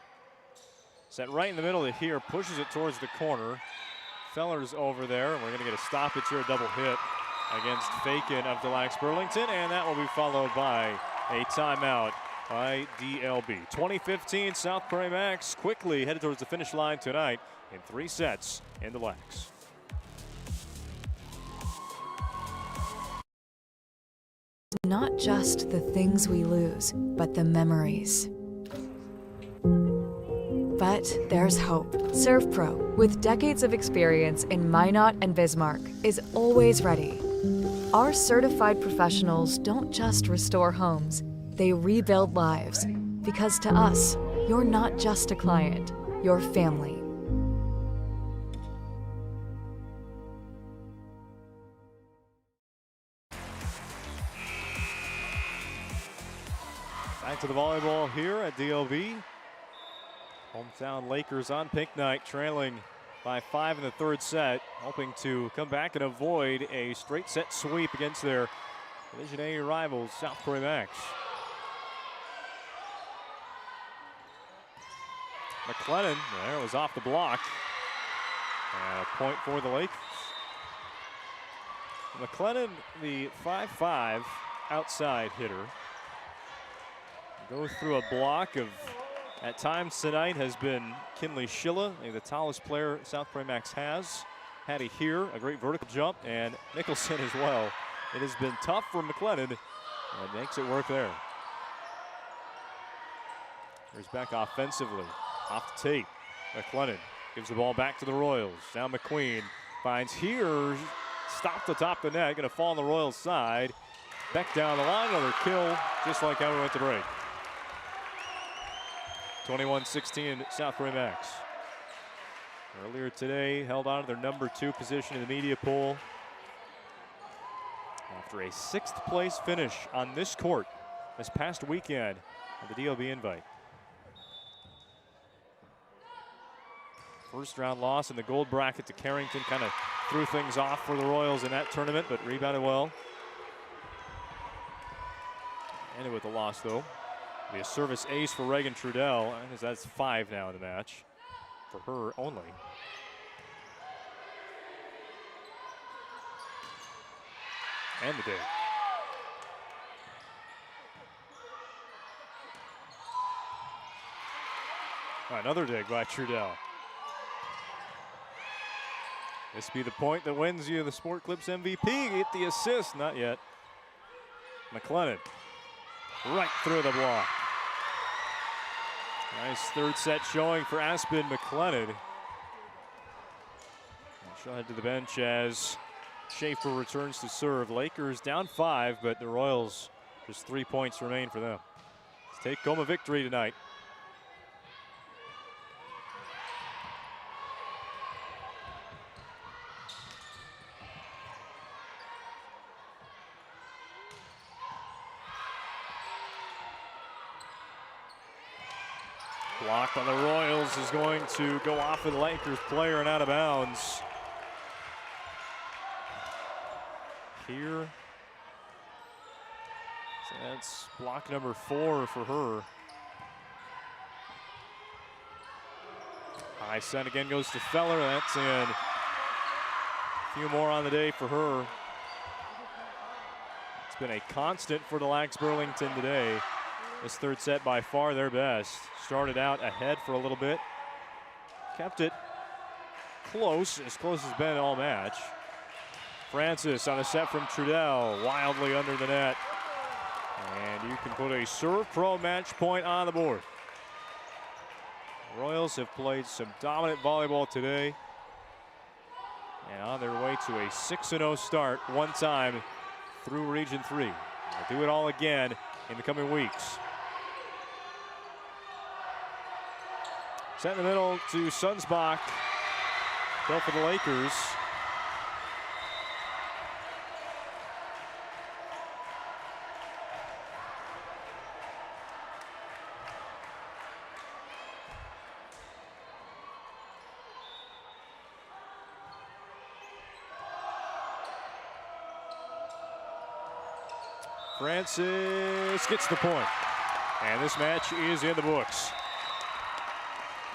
Set right in the middle of here. Pushes it towards the corner. Feller's over there. We're going to get a stoppage here, a double hit against Fakin of Delax Burlington, and that will be followed by a timeout by DLB. 2015 South Prairie-Max quickly headed towards the finish line tonight in 3 sets in Delax. Not just the things we lose, but the memories. But there's hope. ServPro, with decades of experience in Minot and Bismarck, is always ready. Our certified professionals don't just restore homes, they rebuild lives. Because to us, you're not just a client, you're family. Back to the volleyball here at DLB. Hometown Lakers on pink night, trailing by 5 in the third set, hoping to come back and avoid a straight set sweep against their Division A rivals, South Prairie-Max. McLennan, there, was off the block. And a point for the Lakers. McLennan, the 5'5" outside hitter, goes through a block of, at times tonight, has been Kinley Schilla, the tallest player South Prairie-Max has. Hattie here, a great vertical jump, and Nicholson as well. It has been tough for McLennan, and makes it work there. Here's back offensively, off the tape. McLennan gives the ball back to the Royals. Now McQueen finds here, stopped atop the net, gonna fall on the Royals side. Beck down the line, another kill, just like how we went to break. 21-16 South Prairie-Max. Earlier today, held on to their number 2 position in the media poll after a 6th place finish on this court this past weekend at the DLB Invite. First round loss in the gold bracket to Carrington kind of threw things off for the Royals in that tournament, but rebounded well. Ended with a loss though. Be a service ace for Reagan Trudell, as that's 5 now in the match for her only. And the dig. Another dig by Trudell. This be the point that wins you the Sport Clips MVP. Get the assist, not yet. McLennan right through the block. Nice third set showing for Aspen McLennan. She'll head to the bench as Schaefer returns to serve. Lakers down 5, but the Royals just 3 points remain for them. Let's take home a victory tonight. Blocked by the Royals is going to go off of the Lakers player and out of bounds. Here. So that's block number 4 for her. High send again goes to Feller. That's in. A few more on the day for her. It's been a constant for the Lax Burlington today. This third set by far their best. Started out ahead for a little bit. Kept it close as been all match. Francis on a set from Trudell, wildly under the net. And you can put a Serve Pro match point on the board. Royals have played some dominant volleyball today. And on their way to a 6-0 start one time through Region 3. They'll do it all again in the coming weeks. Set in the middle to Sunsbach. Go for the Lakers. Francis gets the point. And this match is in the books.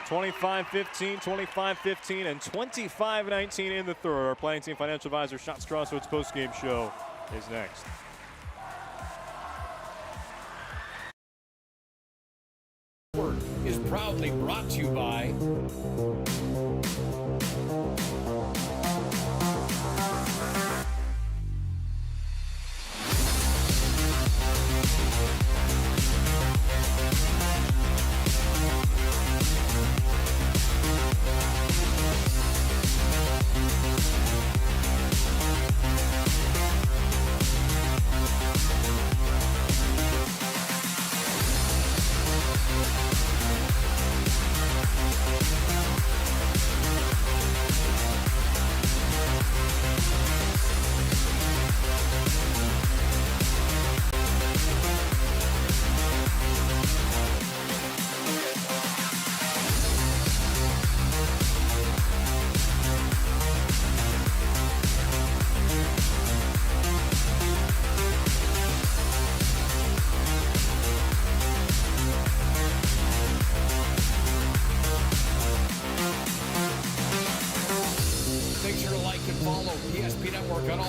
25-15, 25-15, and 25-19 in the third. Our Planning Team Financial Advisor, Sean Straswood's postgame show is next. Is proudly brought to you by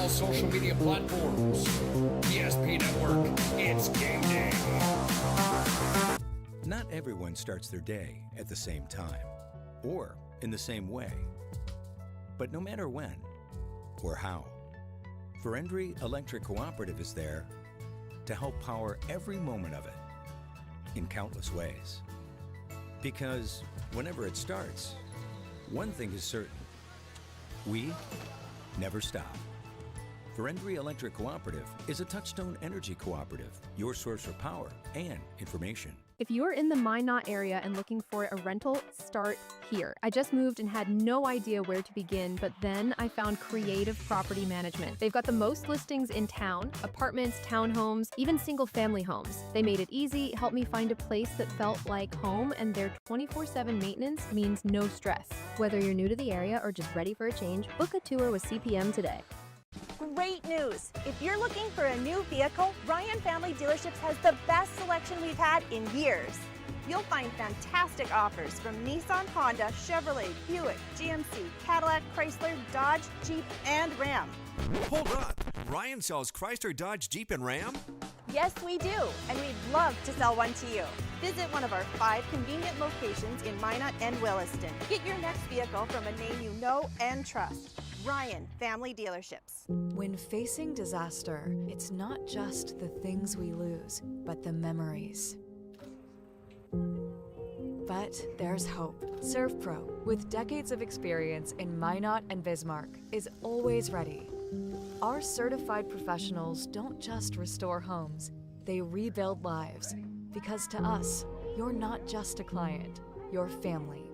social media platforms. ESP Network, it's game day. Not everyone starts their day at the same time or in the same way. But no matter when or how, Ferendry Electric Cooperative is there to help power every moment of it in countless ways. Because whenever it starts, one thing is certain: we never stop. Ferendry Electric Cooperative is a Touchstone Energy Cooperative, your source for power and information. If you're in the Minot area and looking for a rental, start here. I just moved and had no idea where to begin, but then I found Creative Property Management. They've got the most listings in town: apartments, townhomes, even single-family homes. They made it easy, helped me find a place that felt like home, and their 24/7 maintenance means no stress. Whether you're new to the area or just ready for a change, book a tour with CPM today. Great news! If you're looking for a new vehicle, Ryan Family Dealerships has the best selection we've had in years. You'll find fantastic offers from Nissan, Honda, Chevrolet, Buick, GMC, Cadillac, Chrysler, Dodge, Jeep, and Ram. Hold on. Ryan sells Chrysler, Dodge, Jeep, and Ram? Yes, we do, and we'd love to sell one to you. Visit one of our 5 convenient locations in Minot and Williston. Get your next vehicle from a name you know and trust. Ryan Family Dealerships. When facing disaster, it's not just the things we lose, but the memories. But there's hope. ServPro, with decades of experience in Minot and Bismarck, is always ready. Our certified professionals don't just restore homes, they rebuild lives. Because to us, you're not just a client, you're family.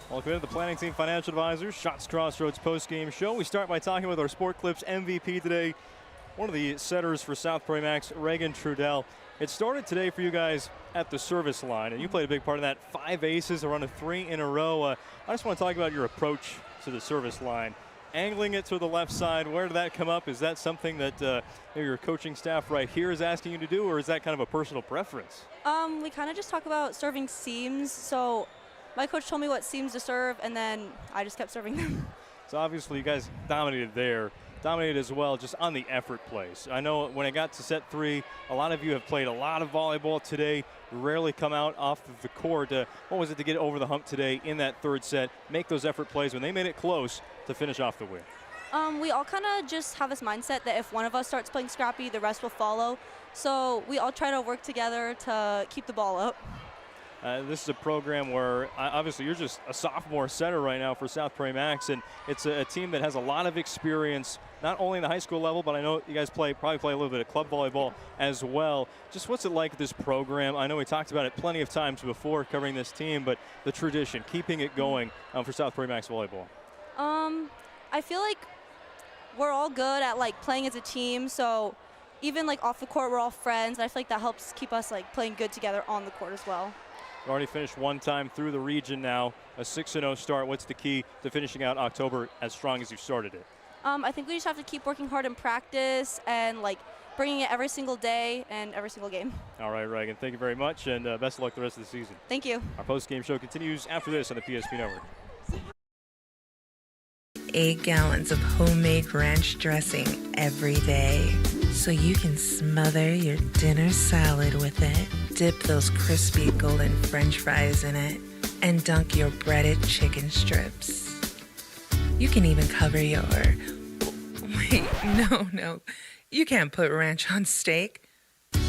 Welcome to the Planning Team Financial Advisors Shots Crossroads post-game show. We start by talking with our Sport Clips MVP today, one of the setters for South Prairie-Max, Reagan Trudell. It started today for you guys at the service line, and you played a big part in that. 5 aces, a run of 3 in a row. I just want to talk about your approach to the service line. Angling it to the left side, where did that come up? Is that something that maybe your coaching staff right here is asking you to do, or is that kind of a personal preference? We kind of just talk about serving seams, so my coach told me what seams to serve, and then I just kept serving them. So obviously you guys dominated there. Dominated as well just on the effort plays. I know when it got to set 3, a lot of you have played a lot of volleyball today. Rarely come out off of the court. What was it to get over the hump today in that 3rd set, make those effort plays when they made it close to finish off the win? We all kind of just have this mindset that if one of us starts playing scrappy, the rest will follow. So we all try to work together to keep the ball up. This is a program where obviously you're just a sophomore setter right now for South Prairie-Max, and it's a team that has a lot of experience, not only in the high school level, but I know you guys probably play a little bit of club volleyball as well. Just what's it like, this program? I know we talked about it plenty of times before covering this team, but the tradition, keeping it going for South Prairie-Max volleyball. I feel like we're all good at playing as a team, so even off the court we're all friends, and I feel like that helps keep us playing good together on the court as well. Already finished one time through the region now, a 6-0 start. What's the key to finishing out October as strong as you started it? I think we just have to keep working hard in practice and bringing it every single day and every single game. All right, Reagan, thank you very much, and best of luck the rest of the season. Thank you. Our post-game show continues after this on the PSP Network. 8 gallons of homemade ranch dressing every day, so you can smother your dinner salad with it. Dip those crispy golden French fries in it, and dunk your breaded chicken strips. You can even cover your... Wait, no. You can't put ranch on steak.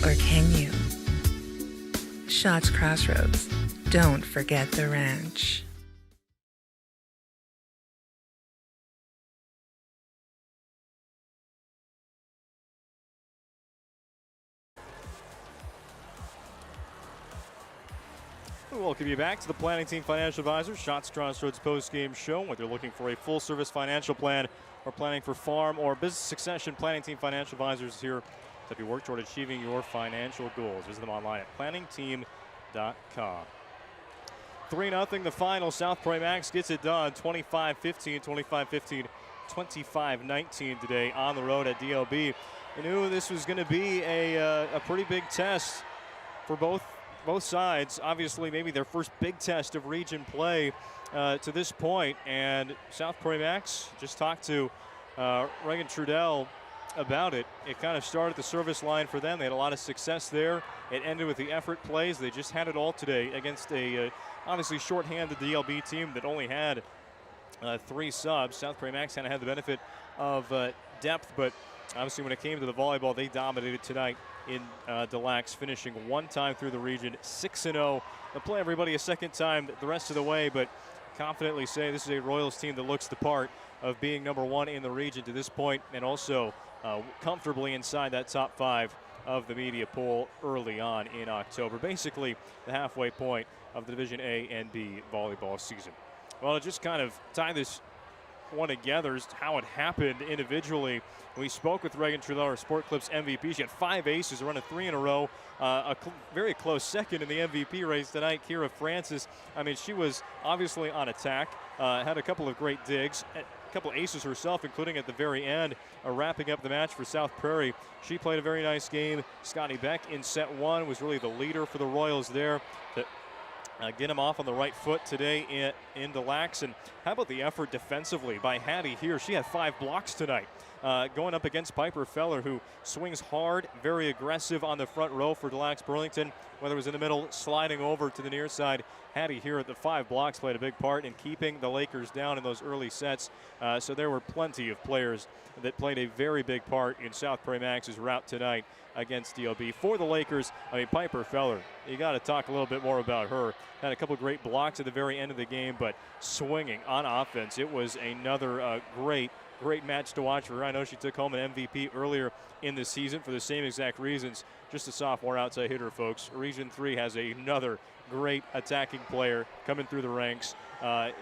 Or can you? Shots Crossroads. Don't forget the ranch. We welcome you back to the Planning Team Financial Advisors Shots Crossroads post-game show. Whether you're looking for a full-service financial plan or planning for farm or business succession, Planning Team Financial Advisors is here to help you work toward achieving your financial goals. Visit them online at planningteam.com. 3-0 the final. South Prairie-Max gets it done. 25-15, 25-15, 25-19 today on the road at DLB. You knew this was going to be a pretty big test for both sides. Obviously, maybe their first big test of region play to this point. And South Prairie-Max just talked to Reagan Trudell about it. It kind of started the service line for them. They had a lot of success there. It ended with the effort plays. They just had it all today against a obviously shorthanded DLB team that only had 3 subs. South Prairie-Max kind of had the benefit of depth, but obviously when it came to the volleyball, they dominated tonight in Des Lacs, finishing one time through the region, 6-0. They'll play everybody a second time the rest of the way, but confidently say this is a Royals team that looks the part of being number 1 in the region to this point, and also comfortably inside that top 5 of the media poll early on in October. Basically the halfway point of the Division A and B volleyball season. Well, to just kind of tie this one together as to how it happened individually. We spoke with Reagan Trudell, our Sport Clips MVP. She had 5 aces, running 3 in a row. Very close second in the MVP race tonight. Kira Francis, I mean, she was obviously on attack, had a couple of great digs, a couple aces herself, including at the very end, wrapping up the match for South Prairie. She played a very nice game. Scotty Beck in set 1 was really the leader for the Royals there to get him off on the right foot today in Des Lacs. And how about the effort defensively by Hattie here? She had 5 blocks tonight. Going up against Piper Feller, who swings hard, very aggressive on the front row for Des Lacs Burlington, whether it was in the middle, sliding over to the near side. Hattie here at the 5 blocks played a big part in keeping the Lakers down in those early sets. So there were plenty of players that played a very big part in South Prairie-Max's rout tonight against DLB. For the Lakers, I mean, Piper Feller, you got to talk a little bit more about her. Had a couple of great blocks at the very end of the game, but swinging on offense. It was another great match to watch for her. I know she took home an MVP earlier in the season for the same exact reasons. Just a sophomore outside hitter, folks. Region 3 has another great attacking player coming through the ranks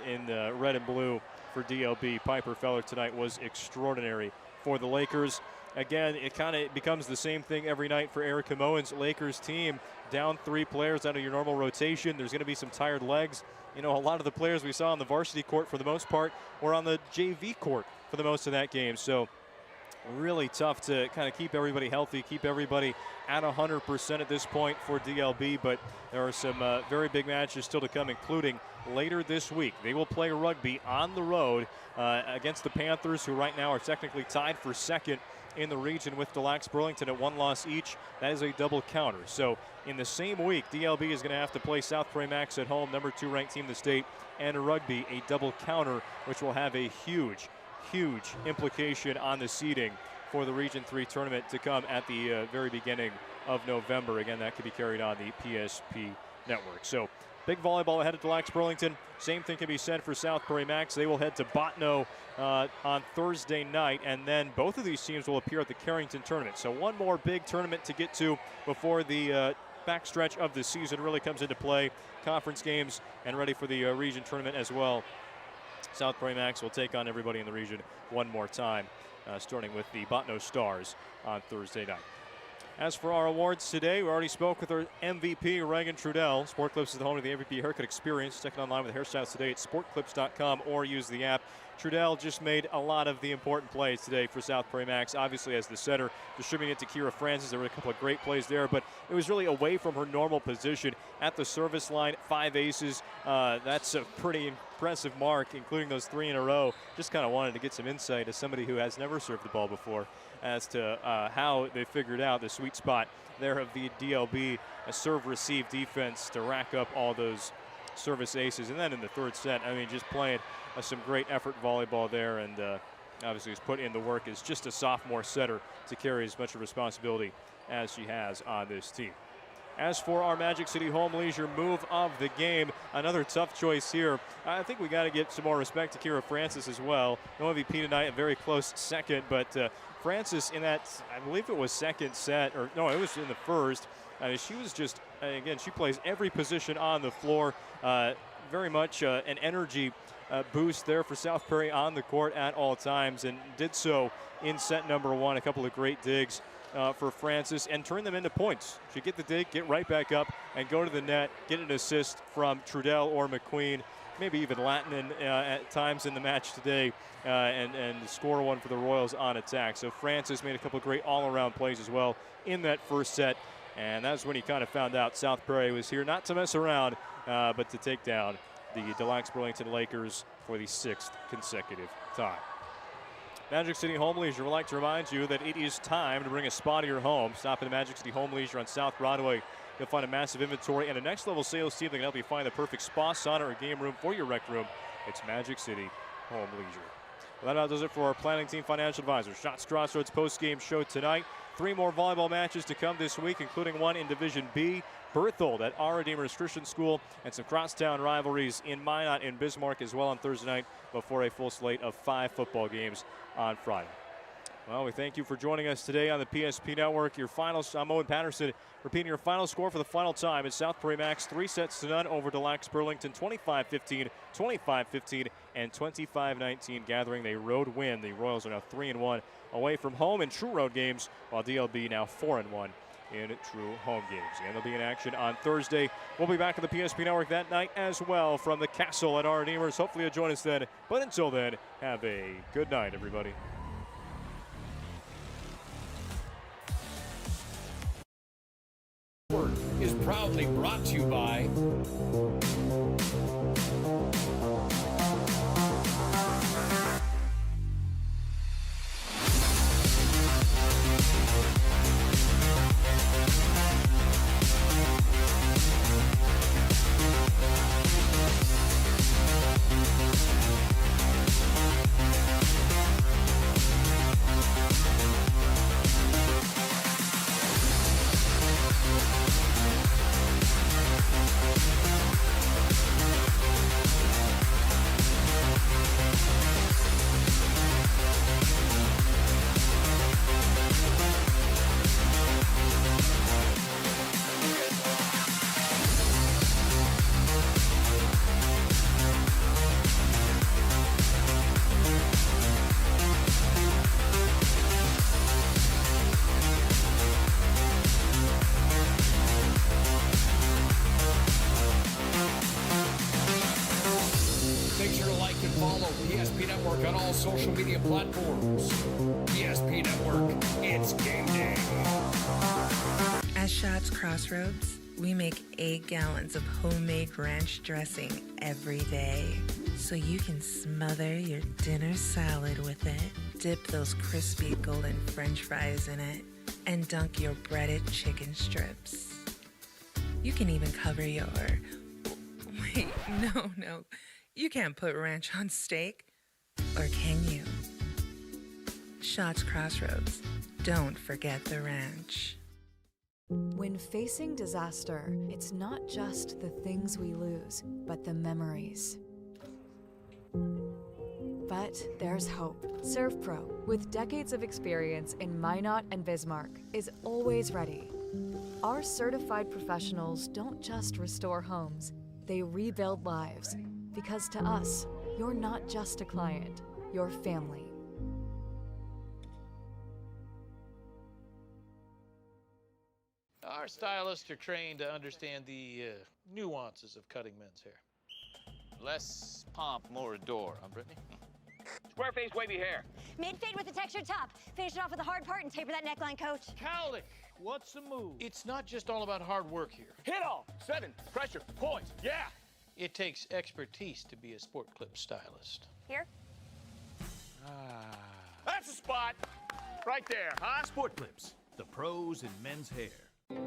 in red and blue for DLB. Piper Feller tonight was extraordinary for the Lakers. Again, it kind of becomes the same thing every night for Erica Moen's Lakers team. Down 3 players out of your normal rotation. There's going to be some tired legs. You know, a lot of the players we saw on the varsity court for the most part were on the JV court for the most of that game. So really tough to kind of keep everybody healthy, keep everybody at 100% at this point for DLB. But there are some very big matches still to come, including later this week. They will play rugby on the road against the Panthers, who right now are technically tied for second in the region with Des Lacs Burlington at 1 loss each. That is a double counter. So in the same week, DLB is going to have to play South Prairie-Max at home, number 2 ranked team in the state, and rugby, a double counter, which will have a huge implication on the seeding for the Region 3 tournament to come at the very beginning of November. Again, that could be carried on the PSP network. So big volleyball ahead at Des Lacs Burlington. Same thing can be said for South Prairie-Max. They will head to Bottineau on Thursday night, and then both of these teams will appear at the Carrington tournament. So one more big tournament to get to before the backstretch of the season really comes into play. Conference games and ready for the region tournament as well. South Prairie-Max will take on everybody in the region one more time, starting with the Bottineau Stars on Thursday night. As for our awards today, we already spoke with our MVP, Reagan Trudell. Sport Clips is the home of the MVP haircut experience. Check it online with hairstyles today at sportclips.com or use the app. Trudell just made a lot of the important plays today for South Prairie-Max, obviously as the setter, distributing it to Kira Francis. There were a couple of great plays there, but it was really away from her normal position at the service line. 5 aces, that's a pretty impressive mark, including those 3 in a row. Just kind of wanted to get some insight as somebody who has never served the ball before as to how they figured out the sweet spot there of the DLB serve-receive defense to rack up all those service aces. And then in the 3rd set, I mean, just playing some great effort volleyball there, and obviously has put in the work as just a sophomore setter to carry as much of responsibility as she has on this team. As for our Magic City Home Leisure move of the game, another tough choice here. I think we got to give some more respect to Kira Francis as well. No MVP tonight, a very close second, but Francis in that, I believe it was 2nd set, or no, it was in the 1st. She was just, again, she plays every position on the floor. Very much an energy boost there for South Prairie on the court at all times, and did so in set number 1. A couple of great digs for Francis and turn them into points. She get the dig, get right back up, and go to the net, get an assist from Trudell or McQueen, maybe even Latin at times in the match today, and score one for the Royals on attack. So Francis made a couple of great all-around plays as well in that 1st set, and that's when he kind of found out South Prairie was here not to mess around, but to take down the Des Lacs Burlington Lakers for the 6th consecutive time. Magic City Home Leisure would like to remind you that it is time to bring a spa to your home. Stop at Magic City Home Leisure on South Broadway. You'll find a massive inventory and a next-level sales team that can help you find the perfect spa, sauna, or game room for your rec room. It's Magic City Home Leisure. Well, that about does it for our planning team financial advisors. Shots Crossroads post-game show tonight. 3 more volleyball matches to come this week, including one in Division B. Berthold at our Redeemers Christian School, and some crosstown rivalries in Minot and Bismarck as well on Thursday night before a full slate of 5 football games on Friday. Well, we thank you for joining us today on the PSP Network. Your final, I'm Owen Patterson, repeating your final score for the final time. It's South Prairie-Max 3-0 over Delax Burlington, 25-15, 25-15, and 25-19, gathering a road win. The Royals are now 3-1 away from home in true road games, while DLB now 4-1 in true home games. And they'll be in action on Thursday. We'll be back on the PSP Network that night as well from the Castle at R&Emers. Hopefully you'll join us then. But until then, have a good night, everybody. Is proudly brought to you by PSP Network on all social media platforms. PSP Network, it's game day. At Shots Crossroads, we make 8 gallons of homemade ranch dressing every day, so you can smother your dinner salad with it, dip those crispy golden french fries in it, and dunk your breaded chicken strips. You can even cover your... Wait, no. You can't put ranch on steak. Or can you? Shots Crossroads. Don't forget the ranch. When facing disaster, it's not just the things we lose, but the memories. But there's hope. ServPro, with decades of experience in Minot and Bismarck, is always ready. Our certified professionals don't just restore homes, they rebuild lives. Because to us, you're not just a client, you're family. Our stylists are trained to understand the nuances of cutting men's hair. Less pomp, more adore, huh, Brittany? Square face, wavy hair. Mid-fade with a textured top. Finish it off with the hard part and taper that neckline, coach. Cowlick, what's the move? It's not just all about hard work here. Hit all. 7. Pressure. Points. Yeah. It takes expertise to be a sport clip stylist. Here? That's the spot. Right there, huh? Sport Clips, the pros in men's hair.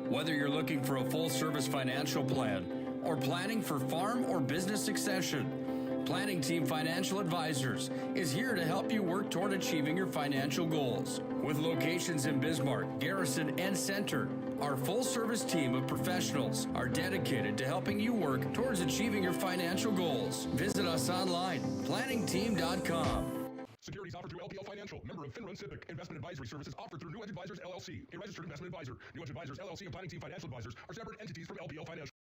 Whether you're looking for a full-service financial plan or planning for farm or business succession, Planning Team Financial Advisors is here to help you work toward achieving your financial goals. With locations in Bismarck, Garrison, and Center, our full-service team of professionals are dedicated to helping you work towards achieving your financial goals. Visit us online, planningteam.com. Securities offered through LPL Financial, member of FINRA Civic. Investment advisory services offered through New Edge Advisors, LLC, a registered investment advisor. New Edge Advisors, LLC, and Planning Team Financial Advisors are separate entities from LPL Financial.